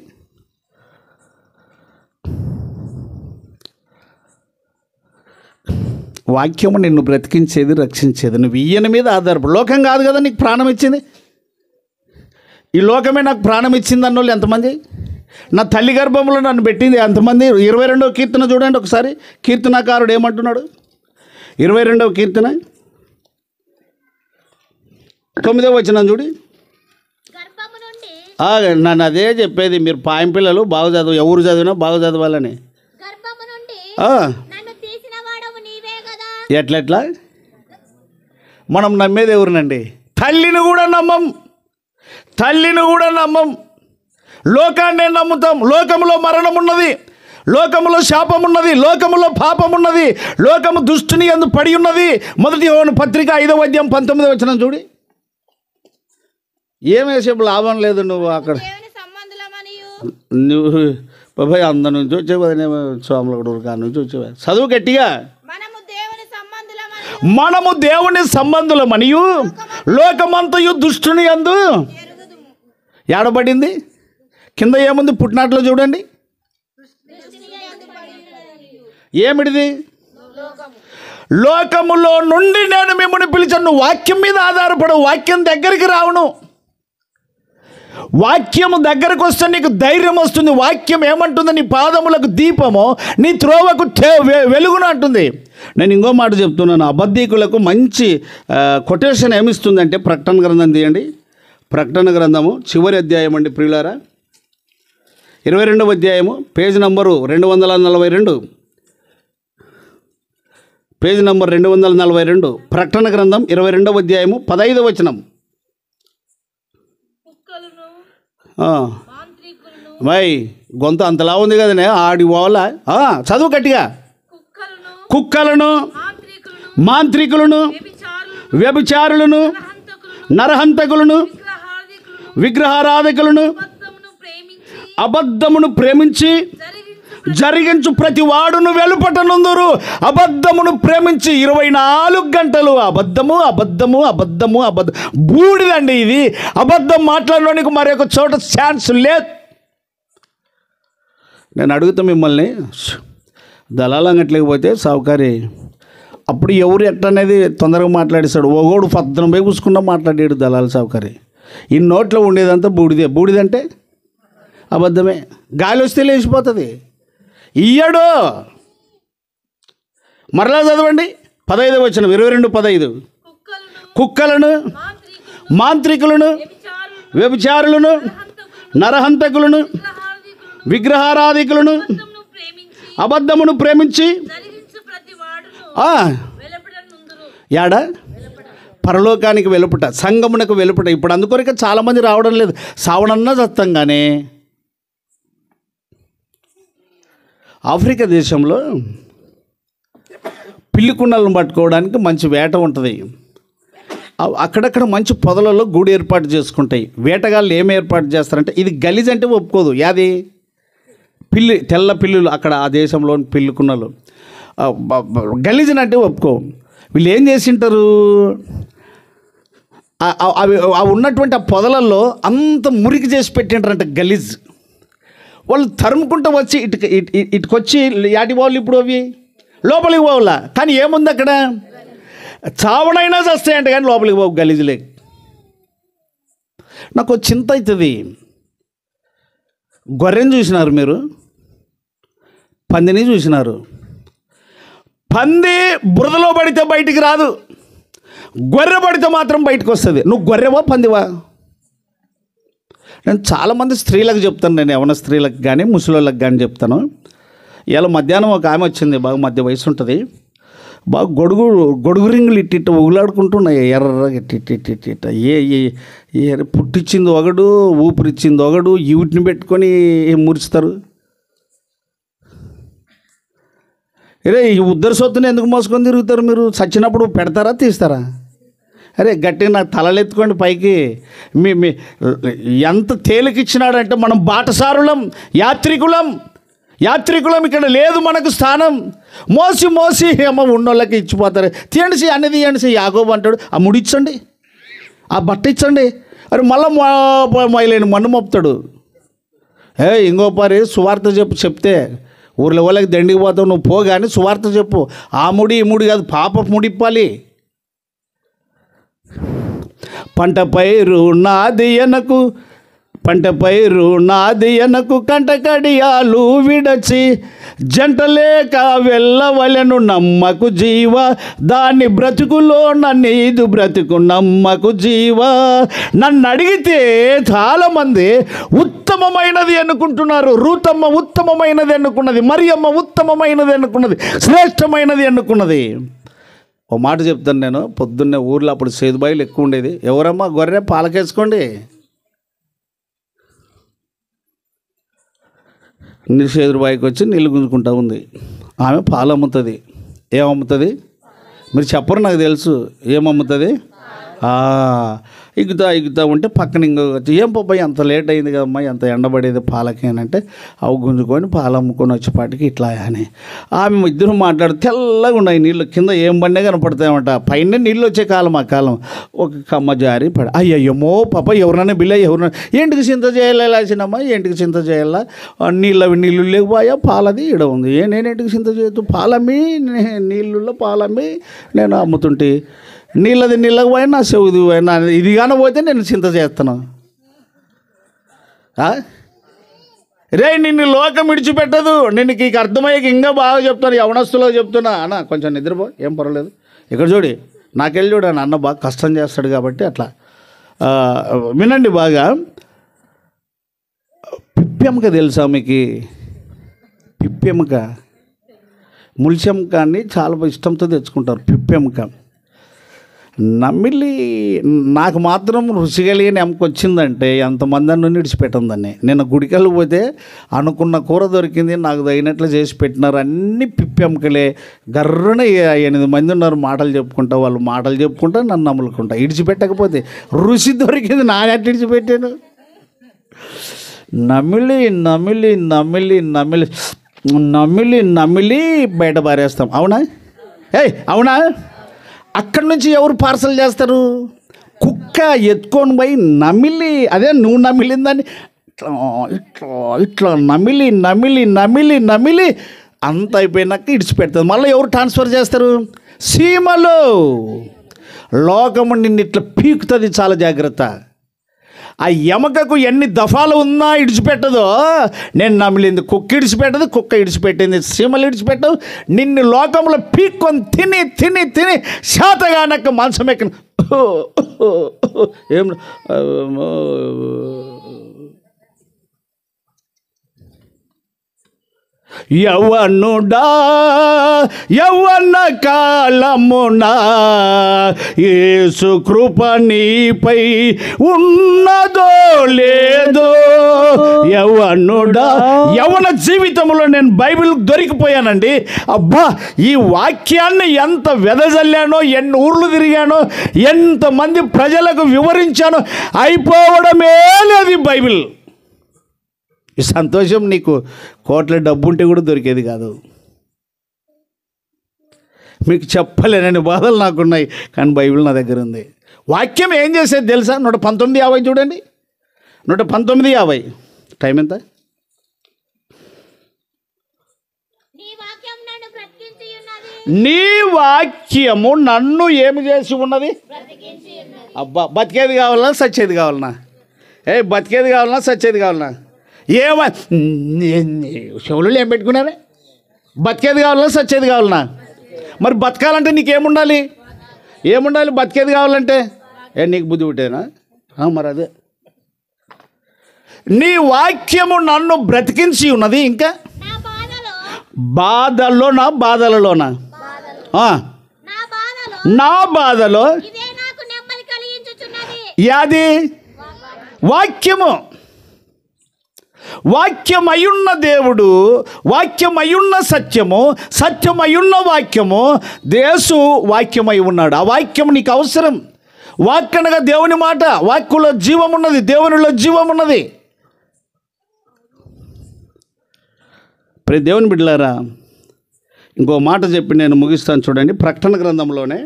వాక్యము నిన్ను బ్రతికించేది, రక్షించేది. నువ్వు ఈయన మీద ఆధారపడు. లోకం కాదు కదా నీకు ప్రాణం ఇచ్చింది. ఈ లోకమే నాకు ప్రాణం ఇచ్చింది అన్నోళ్ళు ఎంతమంది? నా తల్లి గర్భంలో నన్ను పెట్టింది ఎంతమంది? 22వ కీర్తన చూడండి ఒకసారి. కీర్తనాకారుడు ఏమంటున్నాడు? 22వ కీర్తన 9వ వచనం చూడి. నన్ను అదే చెప్పేది, మీరు పాయం పిల్లలు బాగా చదువు, ఎవరు చదివినా బాగా చదవాలని. ఎట్లెట్లా మనం నమ్మేది ఎవరినండి? తల్లిని కూడా నమ్మం, తల్లిని కూడా నమ్మం. లోకాన్నే నమ్ముతాం. లోకములో మరణం ఉన్నది, లోకములో శాపం ఉన్నది, లోకములో పాపం ఉన్నది, లోకము దుష్టుని యందు పడి ఉన్నది. 1 యోహాను పత్రిక 5వ అధ్యాయం 19వ వచనం చూడి. ఏమేసేపు లాభం లేదు. నువ్వు అక్కడ నువ్వు బాబాయ్ అందరి నుంచి వచ్చేవా, సోమలగూడూరు కాడ నుంచి వచ్చేవా, చదువు గట్టిగా. మనము దేవుని సంబంధులమనియు లోకమంతయు దుష్టుని యందు ఏడబడింది. కింద ఏముంది? పుట్టినట్లో చూడండి. ఏమిటిది? లోకములో నుండి నేను మిమ్మల్ని పిలిచాను. నువ్వు వాక్యం మీద ఆధారపడు. వాక్యం దగ్గరికి రావును. వాక్యము దగ్గరకు వస్తే నీకు ధైర్యం వస్తుంది. వాక్యం ఏమంటుంది? నీ పాదములకు దీపము, నీ త్రోవకు వెలుగును అంటుంది. నేను ఇంకో మాట చెప్తున్నాను. అబద్ధీకులకు మంచి కొటేషన్ ఏమిస్తుందంటే, ప్రకటన గ్రంథం తీయండి. ప్రకటన గ్రంథము చివరి అధ్యాయం అండి ప్రియులారా, 22వ అధ్యాయము, పేజ్ నంబరు 242, పేజ్ నంబర్ 242. ప్రకటన గ్రంథం 22వ అధ్యాయము 15వ వచనం. బాయ్ గొంత అంతలా ఉంది కదనే ఆడి పోవాల. చదువు గట్టిగా. కుక్కలను, మాంత్రికులను, వ్యభిచారులను, నరహంతకులను, విగ్రహారాధకులను, అబద్ధమును ప్రేమించి జరిగించు ప్రతి వాడును వెలుపటనుందురు. అబద్ధమును ప్రేమించి 24 గంటలు అబద్ధము, అబద్ధము, అబద్ధము, అబద్ధం. బూడిదండి ఇది. అబద్ధం మాట్లాడడానికి మరి ఒక చోట ఛాన్స్ లేదు. నేను అడుగుతా మిమ్మల్ని, దళాలంగట్లేకపోతే పోతే సావుకారి అప్పుడు ఎవరు ఎట్టనేది తొందరగా మాట్లాడేస్తాడు. ఒగోడు పద్దనం పోయి కూసుకున్నా మాట్లాడాడు దళాల సావుకారి. ఈ నోట్లో ఉండేదంతా బూడిదే. బూడిదంటే అబద్ధమే. గాలి వస్తే లేచిపోతుంది. ఇయ్యడు. మరలా చదవండి 15వ వచనం, 22:15. కుక్కలను, మాంత్రికులను, వ్యభిచారులను, నరహంతకులను, విగ్రహారాధికులను, అబద్ధమును ప్రేమించి యాడ పరలోకానికి వెలుపుట, సంగమునకు వెలుపుట. ఇప్పుడు అందుకొరకే చాలామంది రావడం లేదు. సావడన్నా చత్తంగానే. ఆఫ్రికా దేశంలో పిల్లి కుండలను పట్టుకోవడానికి మంచి వేట ఉంటుంది. అక్కడక్కడ మంచి పొదలలో గూడు ఏర్పాటు చేసుకుంటాయి. వేటగాళ్ళు ఏమి ఏర్పాటు చేస్తారంటే, ఇది గలీజ్ అంటే ఒప్పుకోదు. యాది పిల్లి, తెల్ల పిల్లులు అక్కడ ఆ దేశంలోని పిల్లి కుండలు గలీజ్ అంటే ఒప్పుకో. వీళ్ళు ఏం చేసింటారు, అవి ఉన్నటువంటి ఆ పొదలలో అంత మురికి చేసి పెట్టింటారంట గలీజ్. వాళ్ళు తరుముకుంటూ వచ్చి ఇటుకొచ్చి యాటి వాళ్ళు ఇప్పుడు అవి లోపలికి పోవాలా. కానీ ఏముంది అక్కడ? చావనైనా చేస్తాయంట కానీ లోపలికి పోవు గలీజులే. నాకు చింత అవుతుంది. గొర్రెని చూసినారు మీరు, పందిని చూసినారు. పంది బురదలో పడితే బయటికి రాదు, గొర్రె పడితే మాత్రం బయటకు వస్తుంది. నువ్వు గొర్రెవా పందివా? నేను చాలామంది స్త్రీలకు చెప్తాను, నేను ఏమన్నా స్త్రీలకు కానీ ముసలోళ్ళకి కానీ చెప్తాను. ఇలా మధ్యాహ్నం ఒక ఆమె వచ్చింది, బాగా మధ్య వయసు ఉంటుంది, బాగా గొడుగు రింగులు ఇట్టిట్ట ఉగులాడుకుంటున్నాయి ఎర్రగా ఇట్టిట్టిట్ట. ఏ పుట్టించింది ఒకడు, ఊపిరిచ్చింది ఒకడు, వీటిని పెట్టుకొని మురుస్తారు. అరే ఈ ఉద్దర సొత్తుని ఎందుకు మోసుకొని తిరుగుతారు మీరు? చచ్చినప్పుడు పెడతారా తీస్తారా? అరే గట్టిగా నాకు తలలెత్తుకోండి పైకి. మీ ఎంత తేలికిచ్చినాడంటే, మనం బాటసారులం, యాత్రికులం ఇక్కడ లేదు మనకు స్థానం. మోసి ఏమో ఉన్నోళ్ళకి ఇచ్చిపోతారు. తీయండి అన్ని తీయండి. యాకోబు అంటాడు, ఆ ముడిచ్చండి, ఆ బట్ట ఇచ్చండి. అరే మళ్ళీ మైలేని మన్ను మోపుతాడు. ఇంకో పారి సువార్త చెప్తే ఊర్లో వాళ్ళకి దండికి పోతావు, నువ్వు పో కానీ సువార్త చెప్పు. ఆ ముడి ఈ ముడి కాదు, పాప ముడిప్పాలి. పంట పైరు నాది ఎనకు కంటకడియాలు విడచి జంటలేక వెళ్ళవలెను నమ్మకు జీవ, దాని బ్రతుకులో నీదు బ్రతుకు నమ్మకు జీవ. నన్ను అడిగితే చాలామంది ఉత్తమమైనది అనుకుంటున్నారు. రూతమ్మ ఉత్తమమైనది అనుకున్నది, మరియమ్మ ఉత్తమమైనది అనుకున్నది, శ్రేష్టమైనది అనుకున్నది. ఓ మాట చెప్తాను నేను. పొద్దున్నే ఊర్లో అప్పుడు సేదుబాయిలు ఎక్కువ ఉండేది. ఎవరమ్మా గొర్రె పాలకేసుకోండి, సేదుబాయికి వచ్చి నీళ్ళు గుంజుకుంటా ఉంది. ఆమె పాలు అమ్ముతుంది. ఏమమ్ముతుంది మీరు చెప్పరు, నాకు తెలుసు. ఏమమ్ముతుంది? ఇగుతా ఉంటే పక్కన ఇంకొక ఏం పబ్బాయి అంత లేట్ అయింది కదమ్మా, ఎంత ఎండబడేది పాలకి అని అంటే అవి గుంజుకొని పాలు అమ్ముకొని వచ్చేపాటికి ఇట్లా అని ఆమె ఇద్దరు మాట్లాడు. తెల్లగా ఉన్నాయి నీళ్ళు, కింద ఏం బండే కనపడతాయన్నమాట. పైన నీళ్ళు వచ్చే కాలం ఆ కాలం. ఒక కమ్మ జారి పడి అయ్యమ్మో పాప ఎవరైనా బిల్ల ఎవరైనా ఏంటికి చింత చేయాలి లాసినమ్మా, ఏంటికి చింత చేయాలా, నీళ్ళు లేకపోయా పాలది ఈడ ఉంది. నేనేంటికి చింత చేయొద్దు, పాలమ్మి నీళ్ళల్లో పాలమ్మి నేను అమ్ముతుంటే నీళ్ళది నీళ్ళకి పోయి నా చెవుది పోయినా ఇది కానీ పోతే నేను చింత చేస్తాను. రే నిన్ను లోకం విడిచిపెట్టదు, నిన్ను నీకు అర్థమయ్యాక ఇంకా బాగా చెప్తాను, యవనస్తులో చెప్తున్నా. అన్న కొంచెం నిద్రపో, ఏం పర్వాలేదు. ఇక్కడ చూడి, నాకెళ్ళి చూడాను, అన్న బాగా కష్టం చేస్తాడు కాబట్టి అట్లా వినండి బాగా. పిప్పెమ్మక తెలుసా మీకు? పిప్పెమ్మక ముల్చెమ్మకాన్ని చాలా ఇష్టంతో తెచ్చుకుంటారు. పిప్పెమ్మక నమ్మిలి నాకు మాత్రం రుచి కలిగిన ఎమ్మక వచ్చిందంటే ఎంతమంది అన్ను విడిచిపెట్టిందని. నేను గుడికెళ్ళి పోతే అనుకున్న కూర దొరికింది, నాకు తగినట్లు చేసి పెట్టినారు. అన్ని పిప్పెమ్మకలే. గర్రన 8 మంది ఉన్నారు మాటలు చెప్పుకుంటా, వాళ్ళు మాటలు చెప్పుకుంటా నన్ను నమ్ములుకుంటా. ఇడిచిపెట్టకపోతే రుచి దొరికింది, నానెట్ ఇడిచిపెట్టాను. నమిలి నమిలి నమిలి నమిలి నమిలి నమిలి బయట పారేస్తాం. అవునా? అవునా? అక్కడి నుంచి ఎవరు పార్సల్ చేస్తారు? కుక్క ఎత్తుకొని పోయి నమిలి, అదే నువ్వు నమిలిందని ఇట్లా ఇట్లా నమిలి నమిలి నమిలి నమిలి అంత అయిపోయినాక ఇడిచిపెడుతుంది. మళ్ళీ ఎవరు ట్రాన్స్ఫర్ చేస్తారు? సీమలో. లోకము నిన్ను ఇట్లా పీకుతుంది, చాలా జాగ్రత్త. ఆ ఎమకకు ఎన్ని దఫాలు ఉన్నా ఇడిచిపెట్టదో. నేను నమిలింది కుక్క ఇడిచిపెట్టదు, కుక్క ఇడిచిపెట్టింది సీమలు ఇడిచిపెట్టవు. నిన్ను లోకంలో పీక్కొని తిని తిని తిని శాతగానక్క మంచం ఎక్కిన ఏం యవ్వనుడా యవ్వన కాలమునా యేసు కృప నీపై ఉన్నదో లేదో. యవ్వనుడా, యవ్వన జీవితంలో నేను బైబిల్ దొరికిపోయానండి. అబ్బా, ఈ వాక్యాన్ని ఎంత వెదజల్లానో, ఎన్ని ఊర్లు తిరిగానో, ఎంతమంది ప్రజలకు వివరించానో, అయిపోవడమే లేదు ఈ బైబిల్. ఈ సంతోషం నీకు కోట్ల డబ్బు ఉంటే కూడా దొరికేది కాదు. మీకు చెప్పలేనని బాధలు నాకున్నాయి, కానీ బైబిల్ నా దగ్గర ఉంది. వాక్యం ఏం చేసేది తెలుసా? 119:50 చూడండి. 119:50 టైం ఎంత? నీ వాక్యము నన్ను ఏమి చేసి ఉన్నది? అబ్బా, బతికేది కావాలన్నా సచ్చేది కావాలన్నా? బతికేది కావాలన్నా సచ్చేది కావాలన్నా? చెవులు ఏం పెట్టుకున్నారే? బతికేది కావాలన్నా సచ్చేది కావాలన్నా? మరి బతకాలంటే నీకేముండాలి? ఏముండాలి బతికేది కావాలంటే? నీకు బుద్ధి పుట్టేనా? మరి అదే, నీ వాక్యము నన్ను బ్రతికించి ఉన్నది. ఇంకా బాధల్లోనా? బాధలలోనా? నా బాధలో యాది వాక్యము. వాక్యమయున్న దేవుడు, వాక్యమయున్న సత్యము, సత్యమయున్న వాక్యము, దేశు వాక్యమై ఉన్నాడు. ఆ వాక్యం నీకు అవసరం. వాక్యనగా దేవుని మాట. వాక్యంలో జీవం ఉన్నది, దేవునిలో జీవం ఉన్నది. ప్రతి దేవుని బిడ్డలారా, ఇంకో మాట చెప్పి నేను ముగిస్తాను చూడండి. ప్రకటన గ్రంథంలోనే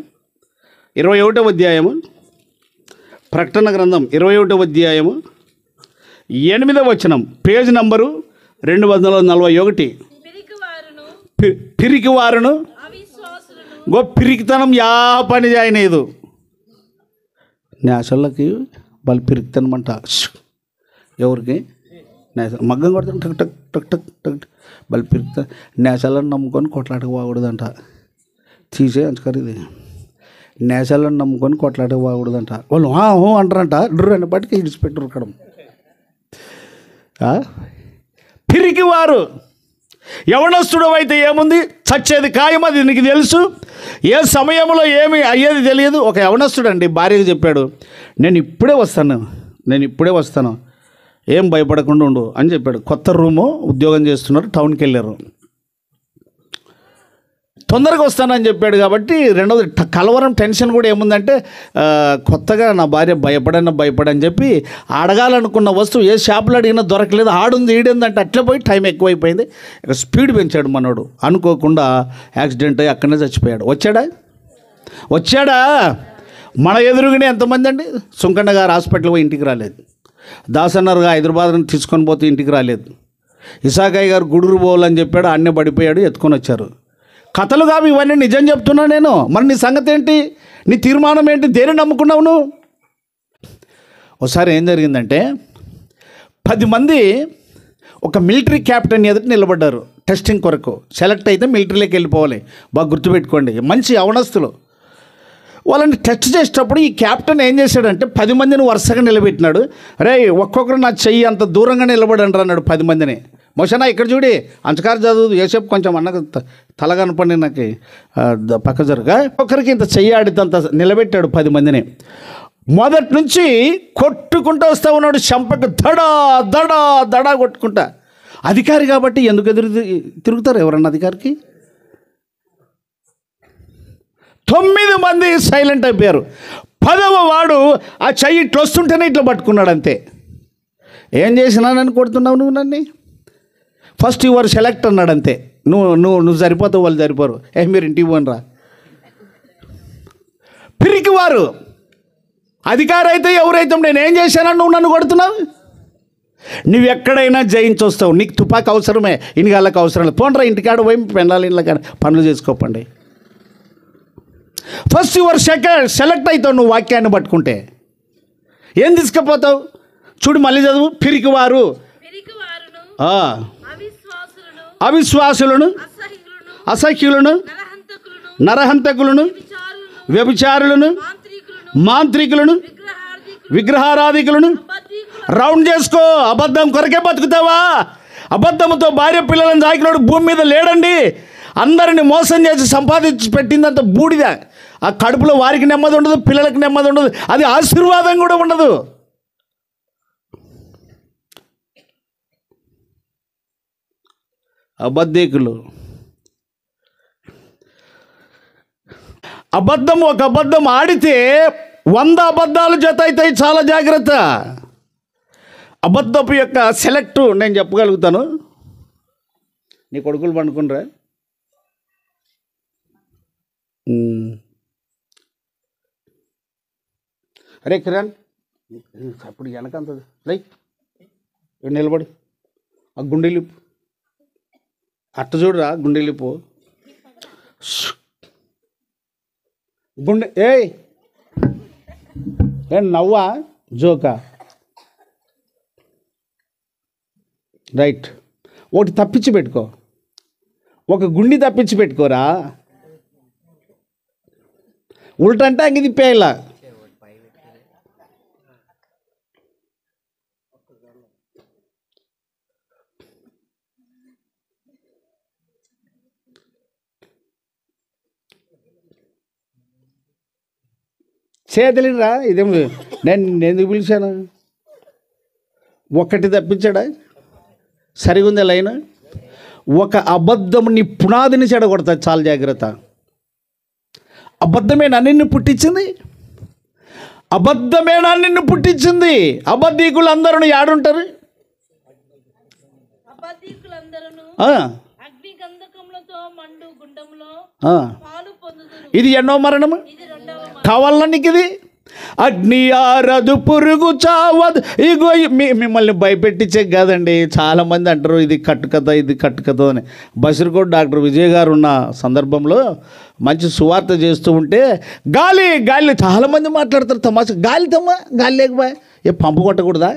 21వ అధ్యాయము, ప్రకటన గ్రంథం 21వ అధ్యాయము 8వ వచనం, పేజ్ నంబరు 241. పిరికి వారును గో పిరికితనం యా పని చేయలేదు. నేసళ్ళకి వాళ్ళు పిరికితనమంట. ఎవరికి మగ్గం కొడతాను టక్ టక్ టక్ టక్ టక్ వాళ్ళు పిరికిత. నేసాలను నమ్ముకొని కొట్లాటకు పోకూడదంట. తీసే అంచుకారు ఇది. నేసాలను నమ్ముకొని కొట్లాటకు పోకూడదంట. వాళ్ళు హో అంటారంట. డ్రు అనే పాటికి ఇడిచిపెట్టి ఉరకడం. పిరికివారు. యవనస్తుడు అయితే ఏముంది, చచ్చేది ఖాయం, అది నీకు తెలుసు. ఏ సమయంలో ఏమి అయ్యేది తెలియదు. ఒక యవనస్తుడు అండి భార్యకు చెప్పాడు, నేను ఇప్పుడే వస్తాను, ఏం భయపడకుండా ఉండు అని చెప్పాడు. కొత్త రూము ఉద్యోగం చేస్తున్నారు, టౌన్కి వెళ్ళారు. తొందరగా వస్తానని చెప్పాడు కాబట్టి రెండవది కలవరం టెన్షన్ కూడా ఏముందంటే, కొత్తగా నా భార్య భయపడని చెప్పి అడగాలనుకున్న వస్తువు ఏ షాపులో అడిగినా దొరకలేదు. ఆడుంది ఈడిందంటే అట్లే పోయి టైం ఎక్కువైపోయింది. ఇక స్పీడ్ పెంచాడు మనోడు. అనుకోకుండా యాక్సిడెంట్ అయ్యి అక్కడనే చచ్చిపోయాడు. వచ్చాడా మన ఎదురుగునే ఎంతమంది అండి. సుంకన్న గారు హాస్పిటల్ పోయి ఇంటికి రాలేదు. దాసన్నరుగా హైదరాబాద్ తీసుకొని పోతే ఇంటికి రాలేదు. ఇసాకయ్య గారు గుడురు పోవాలని చెప్పాడు, అన్నే పడిపోయాడు, ఎత్తుకొని వచ్చారు. కథలు కావు ఇవన్నీ, నిజం చెప్తున్నా నేను. మరి నీ సంగతి ఏంటి, నీ తీర్మానం ఏంటి, దేని నమ్ముకున్నావు నువ్వు? ఒకసారి ఏం జరిగిందంటే 10 మంది ఒక మిలిటరీ క్యాప్టెన్ ఎదుట నిలబడ్డారు టెస్టింగ్ కొరకు. సెలెక్ట్ అయితే మిలిటరీలోకి వెళ్ళిపోవాలి. బాగా గుర్తుపెట్టుకోండి, మంచి అవనస్తులు. వాళ్ళని టెస్ట్ చేసేటప్పుడు ఈ క్యాప్టెన్ ఏం చేశాడంటే 10 మందిని వరుసగా నిలబెట్టినాడు. రే ఒక్కొక్కరు నా చెయ్యి అంత దూరంగా నిలబడండి అన్నాడు 10 మందిని. మోషనా ఇక్కడ చూడి, అంచకారు చదువు ఏసేపు కొంచెం అన్నకు తల కనపడి నాకు పక్క జరుగా. ఒక్కరికి ఇంత చెయ్యి ఆడితంత నిలబెట్టాడు 10 మందిని. మొదటి నుంచి కొట్టుకుంటూ వస్తూ ఉన్నాడు, చంపకు దడా దడా దడా కొట్టుకుంటా. అధికారి కాబట్టి ఎందుకు తిరుగుతారు ఎవరన్నా అధికారికి? 9 మంది సైలెంట్ అయిపోయారు. 10వ వాడు ఆ చెయ్యి ఇట్లా వస్తుంటేనే ఇట్లా పట్టుకున్నాడు అంతే. ఏం చేసినానని కొడుతున్నావు నువ్వు నన్ను? ఫస్ట్ యువర్ సెలెక్ట్ అన్నాడు అంతే. నువ్వు సరిపోతావు, వాళ్ళు సరిపోరు. మీరు ఇంటికి పోనరా. పిరికివారు. అధికారి అయితే ఎవరైతే నేనేం చేశానని నువ్వు నన్ను కొడుతున్నావు? నువ్వు ఎక్కడైనా జయించొస్తావు. నీకు తుపాకి అవసరమే, ఇన్నిగాళ్ళకి అవసరం లేదు. పోండ్రా ఇంటికాడ పోయి పెండాలి ఇంట్లో కానీ పనులు చేసుకోపండి. ఫస్ట్ యువర్ సెలెక్ట్ అవుతావు నువ్వు వాక్యాన్ని పట్టుకుంటే. ఏం తీసుకుపోతావు చూడు, మళ్ళీ చదువు. పిరికివారు, అవిశ్వాసులను, అసహ్యులను, నరహంతకులను, వ్యభిచారులను, మాంత్రికులను, విగ్రహారాధికులను రౌండ్ చేసుకో. అబద్ధం కొరకే బతుకుతావా? అబద్ధంతో భార్య పిల్లలను సాకినోడు భూమి మీద లేడండి. అందరిని మోసం చేసి సంపాదించి పెట్టిందంత బూడిద. ఆ కడుపులో వారికి నెమ్మది ఉండదు, పిల్లలకు నెమ్మది ఉండదు, అది ఆశీర్వాదం కూడా ఉండదు. అబద్ధికులు. ఒక అబద్ధం ఆడితే 100 అబద్ధాలు జత అవుతాయి. చాలా జాగ్రత్త. అబద్ధపు యొక్క సెలెక్ట్ నేను చెప్పగలుగుతాను. నీ కొడుకులు పండుకునరా? అరే కిరణ్, అప్పుడు వెనకంత లై నిలబడి ఆ గుండెలిప్పు అట్ట చూడరా, గుండెలిప్పు గుండె. ఏ నవ్వా జోకా? రైట్. ఒకటి తప్పించి పెట్టుకో, ఒక గుండి తప్పించి పెట్టుకోరా. ఉల్టంటే అంగి తిప్పేయాల. చేయతలేదురా. ఇదేం నేను ఎందుకు పిలిచాను? ఒక్కటి తప్పించాడా? సరిగుంది లైన్. ఒక అబద్ధం నీ పునాదిని చెడగొడతా. చాలా జాగ్రత్త. అబద్ధమేనా నిన్ను పుట్టించింది? అబద్ధమేనా నిన్ను పుట్టించింది? అబద్ధీకులు అందరూ యాడుంటారు? ఇది ఎన్నో మరణము కావాలా నీకు? ఇది అగ్ని ఆరదు పురుగు చావదు. ఇగో మిమ్మల్ని భయపెట్టించే కాదండి. చాలామంది అంటారు ఇది కట్టుకథ, ఇది కట్టుకథ అని. బసిరికోట డాక్టర్ విజయ్ గారు ఉన్న సందర్భంలో మంచి సువార్త చేస్తూ ఉంటే గాలి గాలి చాలామంది మాట్లాడతారు తమాషా. గాలి గాలి లేకపోయా ఏ పంపు కొట్టకూడదా?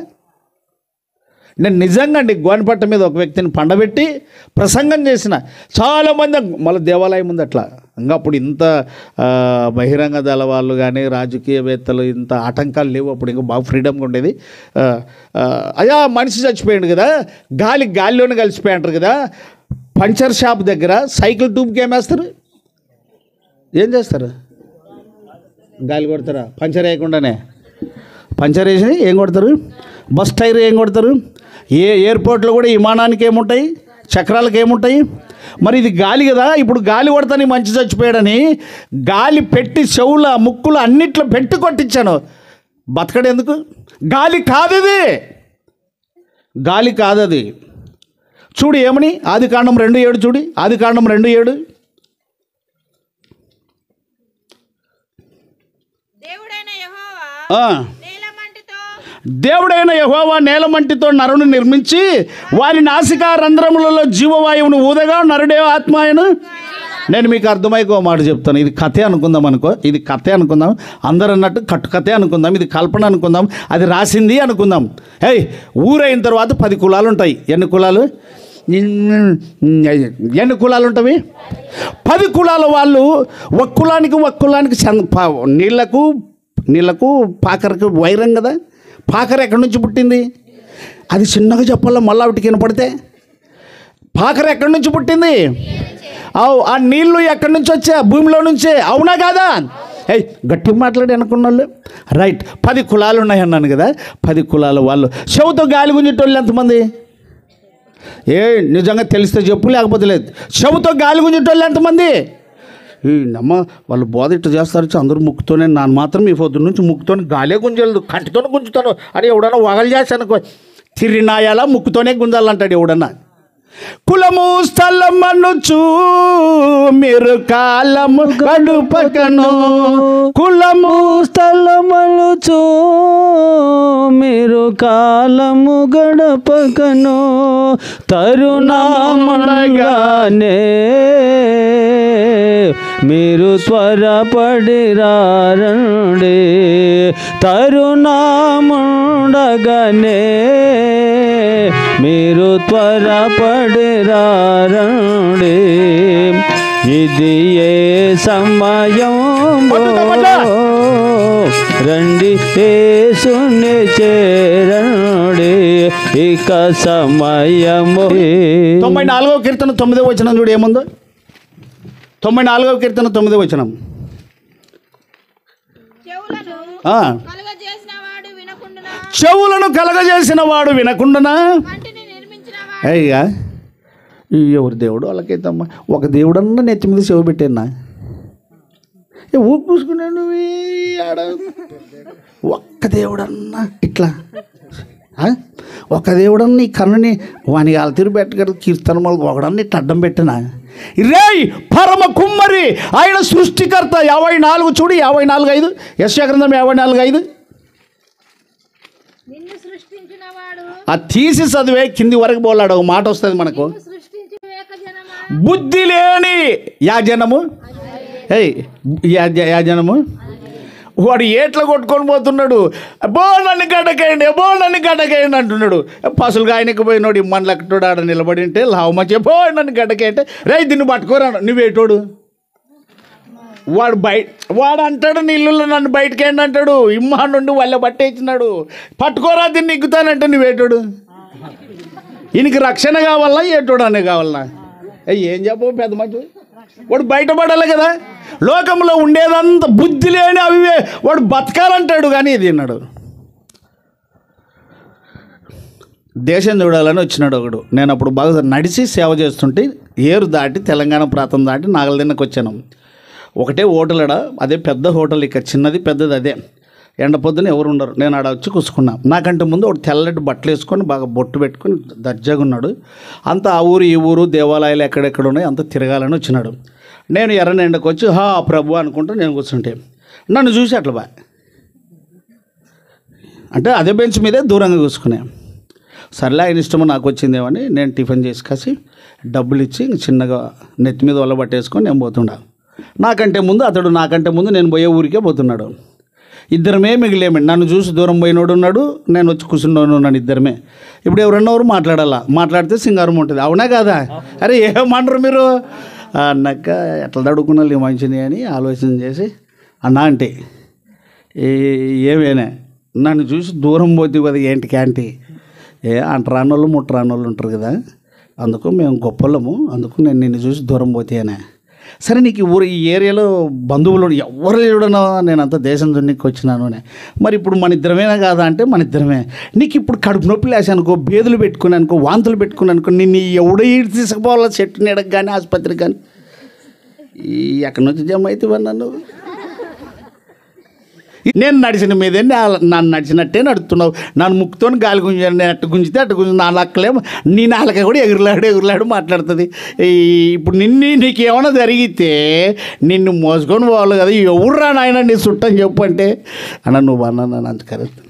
నేను నిజంగా అండి గోనపట్ట మీద ఒక వ్యక్తిని పండబెట్టి ప్రసంగం చేసిన. చాలామంది మళ్ళీ దేవాలయం ఉంది అట్లా. ఇంకా అప్పుడు ఇంత బహిరంగ దళ వాళ్ళు కానీ రాజకీయవేత్తలు ఇంత ఆటంకాలు లేవు. అప్పుడు ఇంకా బాగా ఫ్రీడమ్గా ఉండేది. అయ్యా మనిషి చచ్చిపోయాడు కదా, గాలిలోనే కలిసిపోయి అంటారు కదా. పంచర్ షాప్ దగ్గర సైకిల్ ట్యూబ్కి ఏమేస్తారు? ఏం చేస్తారు? గాలి కొడతారా? పంచర్ వేయకుండానే. పంచర్ వేసి ఏం కొడతారు? బస్ టైర్ ఏం కొడతారు? ఎయిర్పోర్ట్లో కూడా విమానానికి ఏముంటాయి? చక్రాలకు ఏముంటాయి? మరి ఇది గాలి కదా. ఇప్పుడు గాలి కొడతాని మంచి చచ్చిపోయాడని గాలి పెట్టి చెవుల ముక్కులు అన్నిట్లో పెట్టి కొట్టించాను. బతకడు ఎందుకు? గాలి కాదది, గాలి కాదది. చూడు ఏమని ఆదికాండం 2:7 చూడు. ఆదికాండం 2:7 దేవుడైన యెహోవా నేలమంటితో నరుని నిర్మించి వారి నాసికా రంధ్రములలో జీవవాయువును ఊదగా నరుడే ఆత్మాయను. నేను మీకు అర్థమైకో మాట చెప్తాను. ఇది కథే అనుకుందాం అనుకో, ఇది కథే అనుకుందాం. అందరు అన్నట్టు కథే అనుకుందాం, ఇది కల్పన అనుకుందాం, అది రాసింది అనుకుందాం. ఊరైన తర్వాత 10 కులాలు ఉంటాయి. ఎన్ని కులాలు ఉంటాయి? 10 కులాల వాళ్ళు ఒక కులానికి నీళ్లకు పాకరకు వైరం కదా. పాకర ఎక్కడి నుంచి పుట్టింది? అది చిన్నగా చెప్పాలో మళ్ళా వాటికి వినపడితే. పాకర ఎక్కడి నుంచి పుట్టింది? ఆ నీళ్లు ఎక్కడి నుంచి వచ్చా? భూమిలో నుంచే. అవునా కాదా? గట్టి మాట్లాడి అనుకున్న వాళ్ళు రైట్. 10 కులాలు ఉన్నాయి అన్నాను కదా. 10 కులాల వాళ్ళు చెవుతో గాలి గుంజేటోళ్ళు ఎంతమంది? నిజంగా తెలిస్తే చెప్పు, లేకపోతే లేదు. చెవుతో గాలి గుంజేటోళ్ళు ఎంతమంది? అమ్మ వాళ్ళు బోధ ఇట్లా చేస్తారు, అందరూ ముక్కుతోనే, నాన్న మాత్రం ఈ పొద్దు నుంచి ముక్కుతోనే గాలే గుంజలేదు, కంటితోనే గుంజుతాను అని ఎవడన్నా వగలు చేశాను. తిరినాయాలా ముక్కుతోనే గుంజాలంటాడు ఎవడన్నా. కులము స్థలమనుచు మీరు కాలము గడుపకను, కులము స్థలమనుచు మీరు కాలము గడపకను, తరుణమునగానే మీరు త్వరపడి రండి, తరుణముండగానే మీరు త్వరపడి రండి. ఇది ఏ సమయం రండి యేసుని చేరండి, ఇక సమయము. 94వ కీర్తన 9వ వచనం చూడు ఏముందో. 94వ కీర్తన 9వ వచనం. చెవులను కలగజేసిన వాడు వినకుండానా? అయ్యా ఎవరు దేవుడు వాళ్ళకైతమ్మా. ఒక దేవుడన్నా నెత్తి మీద చెవు పెట్టేనా? ఊపుకున్నాను ఒక్క దేవుడన్నా ఇట్లా, ఒక దేవుడన్నా ఈ కన్నుని వాని వాళ్ళ తిరిగి పెట్టగల కీర్తన ఒకడన్నా ఇట్లా అడ్డం పెట్టినా? రేయ్ పరమ కుమ్మరి ఆయన సృష్టికర్త. 54 చూడు, 54:5 యెషయా గ్రంథం 54:5. అది తీసి చదివే కింది వరకు పోలాడు. ఒక మాట వస్తుంది మనకు. బుద్ధి లేని యాజనము, యాజనము వాడు ఏట్లా కొట్టుకొని పోతున్నాడు. నన్ను గడ్డకేయండి అంటున్నాడు. పసులుగా ఆయనకు పోయినాడు ఇమ్మని లెక్కటోడు ఆడ నిలబడి ఉంటే లావమచ్చి నన్ను గడ్డకేయంటే రే దీన్ని పట్టుకోరా నువ్వేటోడు. వాడు అంటాడు నీళ్ళలో నన్ను బయటకేయండి అంటాడు. ఇమ్మా నుండి వాళ్ళ పట్టేసినాడు. పట్టుకోరా దీన్ని ఎక్కుతానంటే నువ్వేటోడు. ఈయనకి రక్షణ కావాలా ఏటోడు అనే కావాలా? ఏం చెప్పవు పెద్ద మంచి. వాడు బయటపడాలి కదా. లోకంలో ఉండేదంతా బుద్ధి లేని అవివే వాడు బతకాలంటాడు. కానీ ఇది అన్నాడు. దేశం చూడాలని వచ్చినాడు ఒకడు. నేను అప్పుడు బాగా నడిచి సేవ చేస్తుంటే ఏరు దాటి తెలంగాణ ప్రాంతం దాటి నాగలదిన్నకు వచ్చాను. ఒకటే హోటల్ అదే పెద్ద హోటల్. ఇక చిన్నది పెద్దది అదే. ఎండ పొద్దున ఎవరు ఉండరు. నేను ఆడ వచ్చి కూసుకున్నా. నాకంటే ముందు ఒకటి తెల్లటి బట్టలు వేసుకొని బాగా బొట్టు పెట్టుకొని దర్జాగా ఉన్నాడు. అంతా ఆ ఊరు ఈ ఊరు దేవాలయాలు ఎక్కడెక్కడ ఉన్నాయి అంతా తిరగాలని వచ్చినాడు. నేను ఎర్రని ఎండకు వచ్చి ప్రభు అనుకుంటూ నేను కూర్చుంటే నన్ను చూసి అట్లా అంటే అదే బెంచ్ మీదే దూరంగా కూసుకునే. సర్లే ఆయన ఇష్టమో నాకు వచ్చిందేమని నేను టిఫిన్ చేసి కాసి డబ్బులు ఇచ్చి చిన్నగా నెత్తి మీద వల్ల పట్టేసుకొని నేను పోతుండా. నాకంటే ముందు అతడు, నాకంటే ముందు నేను పోయే ఊరికే పోతున్నాడు. ఇద్దరమే మిగిలేమండి. నన్ను చూసి దూరం పోయినోడు ఉన్నాడు, నేను వచ్చి కూర్చున్నాను ఉన్నాను, ఇద్దరమే. ఇప్పుడు ఎవరన్నా ఎవరు మాట్లాడాలా, మాట్లాడితే సింగారం ఉంటుంది. అవునా కాదా? అరే ఏమంటారు మీరు అన్నాక ఎట్లా తడుకున్నాళ్ళు ఈ మంచిని అని ఆలోచన చేసి అన్నా అంటే ఏమేనే నన్ను చూసి దూరం పోతే కదా ఏంటి క్యాంటీ అంటరానోళ్ళు ముట్టరానోళ్ళు ఉంటారు కదా, అందుకు మేము గొప్పలము, అందుకు నేను నిన్ను చూసి దూరం పోతేనే. సరే నీకు ఈ ఏరియాలో బంధువులు ఎవరు లేడనో, నేను అంతా దేశం దున్నికి వచ్చినాను అని. మరి ఇప్పుడు మన ఇద్దరమేనా కాదా అంటే మన ఇద్దరమే. నీకు ఇప్పుడు కడుపు నొప్పి లేసి అనుకో, బేదులు పెట్టుకుని అనుకో, వాంతులు పెట్టుకుని అనుకో, నిన్ను ఎవడో ఈడు తీసుకుపోవాలా చెట్టు నీడకు కానీ ఆసుపత్రికి కానీ. ఎక్కడి నుంచి జమ అవుతావా నన్ను? నేను నడిచిన మీదే నన్ను నడిచినట్టే నడుస్తున్నావు. నన్ను ముక్కుతో గాలి గుంజాను, నేను అట్టు గుంజితే అట్టు గుంజి నా లక్కలేమో నీ నాలక కూడా ఎగురులాడు మాట్లాడుతుంది. ఇప్పుడు నీకు ఏమైనా జరిగితే నిన్ను మోసుకొని పోవాలి కదా, ఎవరురా నాయన నీ చుట్టని చెప్పు అంటే అన్న నువ్వు అన్నా నన్ను అంత కరెక్ట్.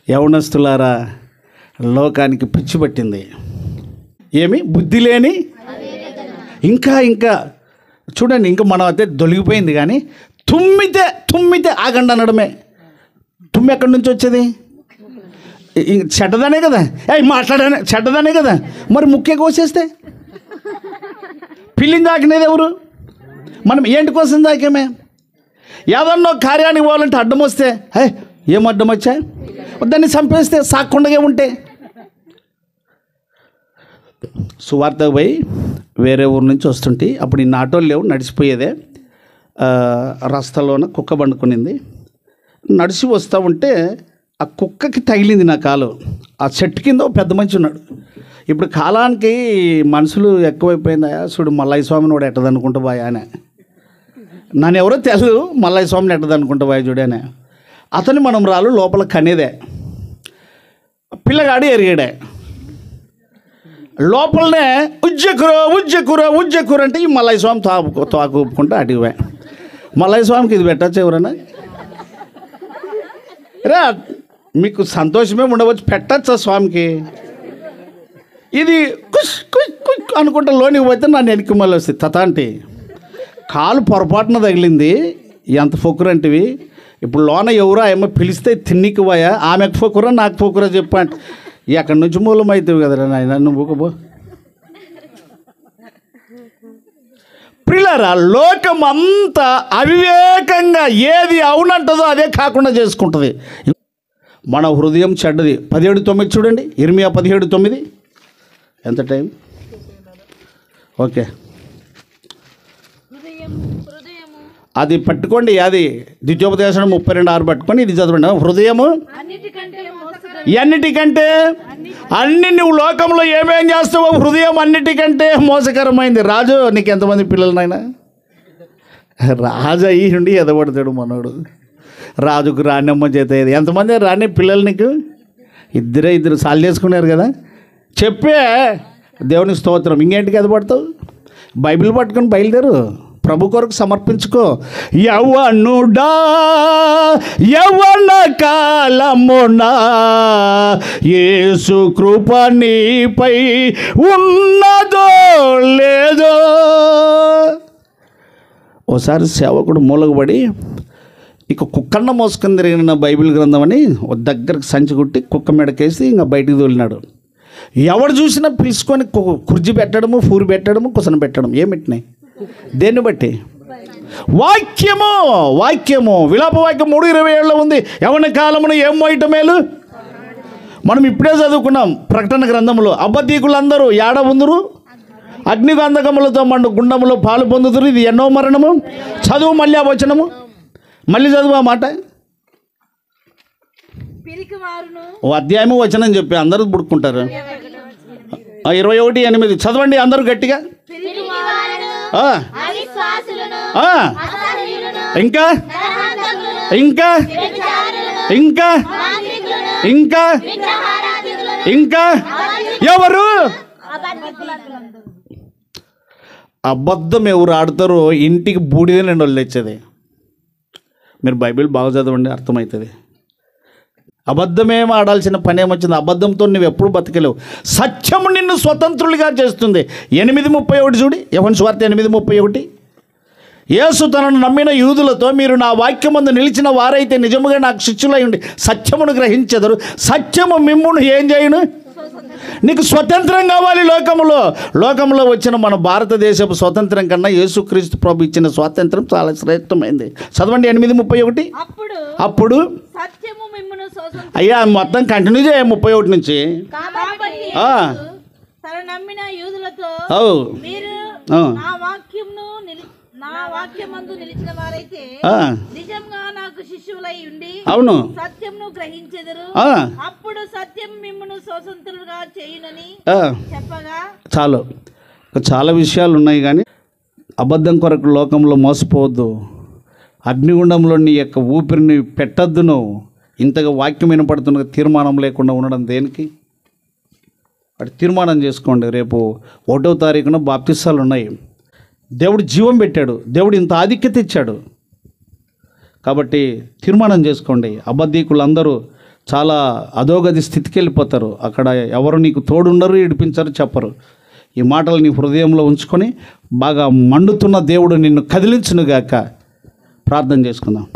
యవనస్తులారా, లోకానికి పిచ్చి పట్టింది. ఏమి బుద్ధి లేని ఇంకా చూడండి, ఇంకా మనం అయితే దొలిగిపోయింది. కానీ తుమ్మితే ఆగండి అనడమే. తుమ్మి ఎక్కడి నుంచి వచ్చేది? చెడ్డదనే కదా, మాట్లాడానే చెడ్డదనే కదా. మరి ముక్కే కోసేస్తే పిల్లిని తాకినది ఎవరు? మనం ఏంటి కోసం తాకేమే? ఏదన్నా కార్యానికి పోవాలంటే అడ్డం వస్తే ఏం అడ్డం వచ్చా, దాన్ని చంపేస్తే సాక్కుండగా ఉంటే. సువార్త పోయి వేరే ఊరు నుంచి వస్తుంటే అప్పుడు ఇన్ని ఆటోలు లేవు, నడిచిపోయేదే. రస్తాలోన కుక్క పండుకునింది. నడిచి వస్తూ ఉంటే ఆ కుక్కకి తగిలింది నా కాలు. ఆ చెట్టు కింద పెద్ద మనిషి ఉన్నాడు. ఇప్పుడు కాలానికి మనుషులు ఎక్కువైపోయిందా చూడు. మల్లయ్య స్వామిని కూడా ఎట్టదనుకుంటా బాయ్ ఆయన, నన్ను ఎవరో తెలుసు, మల్లయ్య స్వామిని ఎట్టదనుకుంటా బాయ్ చూడనే. అతని మనం రాళ్ళు లోపల కనేదే, పిల్లగాడు ఎరిగాడే. లోపలనే ఉజ్జకూర అంటే ఈ మల్లయ్య స్వామి తాకు ఊపుకుంటా అడిగిపోయా. మల్లయ్య స్వామికి ఇది పెట్టచ్చు ఎవరన్నా? రా మీకు సంతోషమే ఉండవచ్చు, పెట్టచ్చా స్వామికి? ఇది కుష్ కుష్ కుష్ అనుకుంటా లోనికి పోతే నన్ను వెనక్కి మళ్ళీ వస్తుంది తతాంటి. కాలు పొరపాటున తగిలింది. ఎంత ఫొక్కురంటివి. ఇప్పుడు లోన ఎవరో ఏమో పిలిస్తే తిన్నికి పోయా, ఆమెకు ఫొక్కురా నాకు ఫొక్కురా చెప్పండి. ఎక్కడి నుంచి మూలం అవుతావు కదరా నాయన నువ్వు. ప్రియులారా, లోకం అంతా అవివేకంగా ఏది అవునంటదో అదే కాకుండా చేసుకుంటుంది. మన హృదయం చెడ్డది. 17:9 చూడండి, ఇర్మియా 17:9. ఎంత టైం? ఓకే, అది పట్టుకోండి. అది ద్వితీయోపదేశం 32:6 పట్టుకొని ఇది చదవండి. హృదయము అన్నిటికంటే నువ్వు లోకంలో ఏమేం చేస్తావో హృదయం అన్నిటికంటే మోసకరమైంది. రాజు నీకు ఎంతమంది పిల్లలనైనా? రాజు అయ్యి ఎదబడతాడు మనోడు. రాజుకు రాణమ్మ చేత ఎంతమంది రాని పిల్లలు నీకు? ఇద్దరు సాల్వ్ చేసుకున్నారు కదా. చెప్పే దేవునికి స్తోత్రం. ఇంకేంటికి ఎదబడతావు? బైబిల్ పట్టుకొని బయలుదేరు, ప్రభు కొరకు సమర్పించుకో. యవ్వనుడా యవ్వన కాలమునా యేసు కృప నీపై ఉన్నదో లేదో. ఓసారి సేవకుడు మూలగబడి ఇక కుక్కన్న మోసుకొని తిరిగిన బైబిల్ గ్రంథం అని దగ్గరకు సంచి కుట్టి కుక్క మెడకేసి ఇంకా బయటికి తోలినాడు. ఎవడు చూసినా పిలుచుకొని కుర్జీ పెట్టడము, ఫూరి పెట్టడము, కుసన పెట్టడం. ఏం పెట్టినాయి? దేన్ని బట్టి? వాక్యము విలాప వాక్యం 3:27 ఉంది. యవ్వన కాలమును ఏం మోయట మేలు. మనం ఇప్పుడే చదువుకున్నాం ప్రకటన గ్రంథంలో. అబద్ధీకులందరూ ఏడ ఉందరు? అగ్నిగంధకములతో మండు గుండములో పాలు పొందుతురు. ఇది ఎన్నో మరణము. చదువు మళ్ళీ ఆ వచనము, మళ్ళీ చదువు ఆ మాట. ఓ అధ్యాయము వచనం చెప్పి అందరూ పుడుకుంటారు. 21:8 చదవండి అందరూ గట్టిగా. ఇంకా ఇంకా ఇంకా ఇంకా ఇంకా ఎవరు? అబద్ధం ఎవరు ఆడతారో ఇంటికి బూడిద నిండి వాళ్ళు తెచ్చేది. మీరు బైబిల్ బాగా చదవండి, అర్థమవుతుంది. అబద్ధమేం ఆడాల్సిన పని ఏమొచ్చింది? అబద్ధంతో నువ్వు ఎప్పుడు బతకలేవు. సత్యము నిన్ను స్వతంత్రులుగా చేస్తుంది. 8:31 చూడి, యోహాను సువార్త 8:31. యేసు తనను నమ్మిన యూదులతో, మీరు నా వాక్యమందు నిలిచిన వారైతే నిజముగా నాకు శిష్యులై ఉండి సత్యమును గ్రహించెదరు. సత్యము మిమ్మును ఏం చేయును? నీకు స్వతంత్రం కావాలి. లోకంలో వచ్చిన మన భారతదేశపు స్వతంత్రం కన్నా యేసుక్రీస్తు ప్రభు ఇచ్చిన స్వాతంత్రం చాలా శ్రేష్టమైంది. చదవండి 8:31. అప్పుడు అయ్యా మొత్తం కంటిన్యూ చేయ 31 నుంచి. అవును, సత్యమును గ్రహించెదరు, అప్పుడు సత్యం మిమ్మును స్వతంత్రులుగా చేయునని చెప్పగా. చాలా విషయాలు ఉన్నాయి, కానీ అబద్ధం కొరకు లోకంలో మోసపోవద్దు. అగ్నిగుండంలో నీ యొక్క ఊపిరిని పెట్టద్దు. నువ్వు ఇంతగా వాక్యం వినపడుతున్న తీర్మానం లేకుండా ఉండడం దేనికి? అటు తీర్మానం చేసుకోండి. రేపు 1వ తారీఖున బాప్తిసాలు ఉన్నాయి. దేవుడు జీవం పెట్టాడు, దేవుడు ఇంత ఆధిక్యత ఇచ్చాడు. కాబట్టి తీర్మానం చేసుకోండి. అబద్ధీకులందరూ చాలా అధోగతి స్థితికి వెళ్ళిపోతారు. అక్కడ ఎవరు నీకు తోడుండరు, ఏడిపించరు, చెప్పరు. ఈ మాటలు నీ హృదయంలో ఉంచుకొని బాగా మండుతున్న దేవుడు నిన్ను కదిలించునుగాక. ప్రార్థన చేసుకుందాం.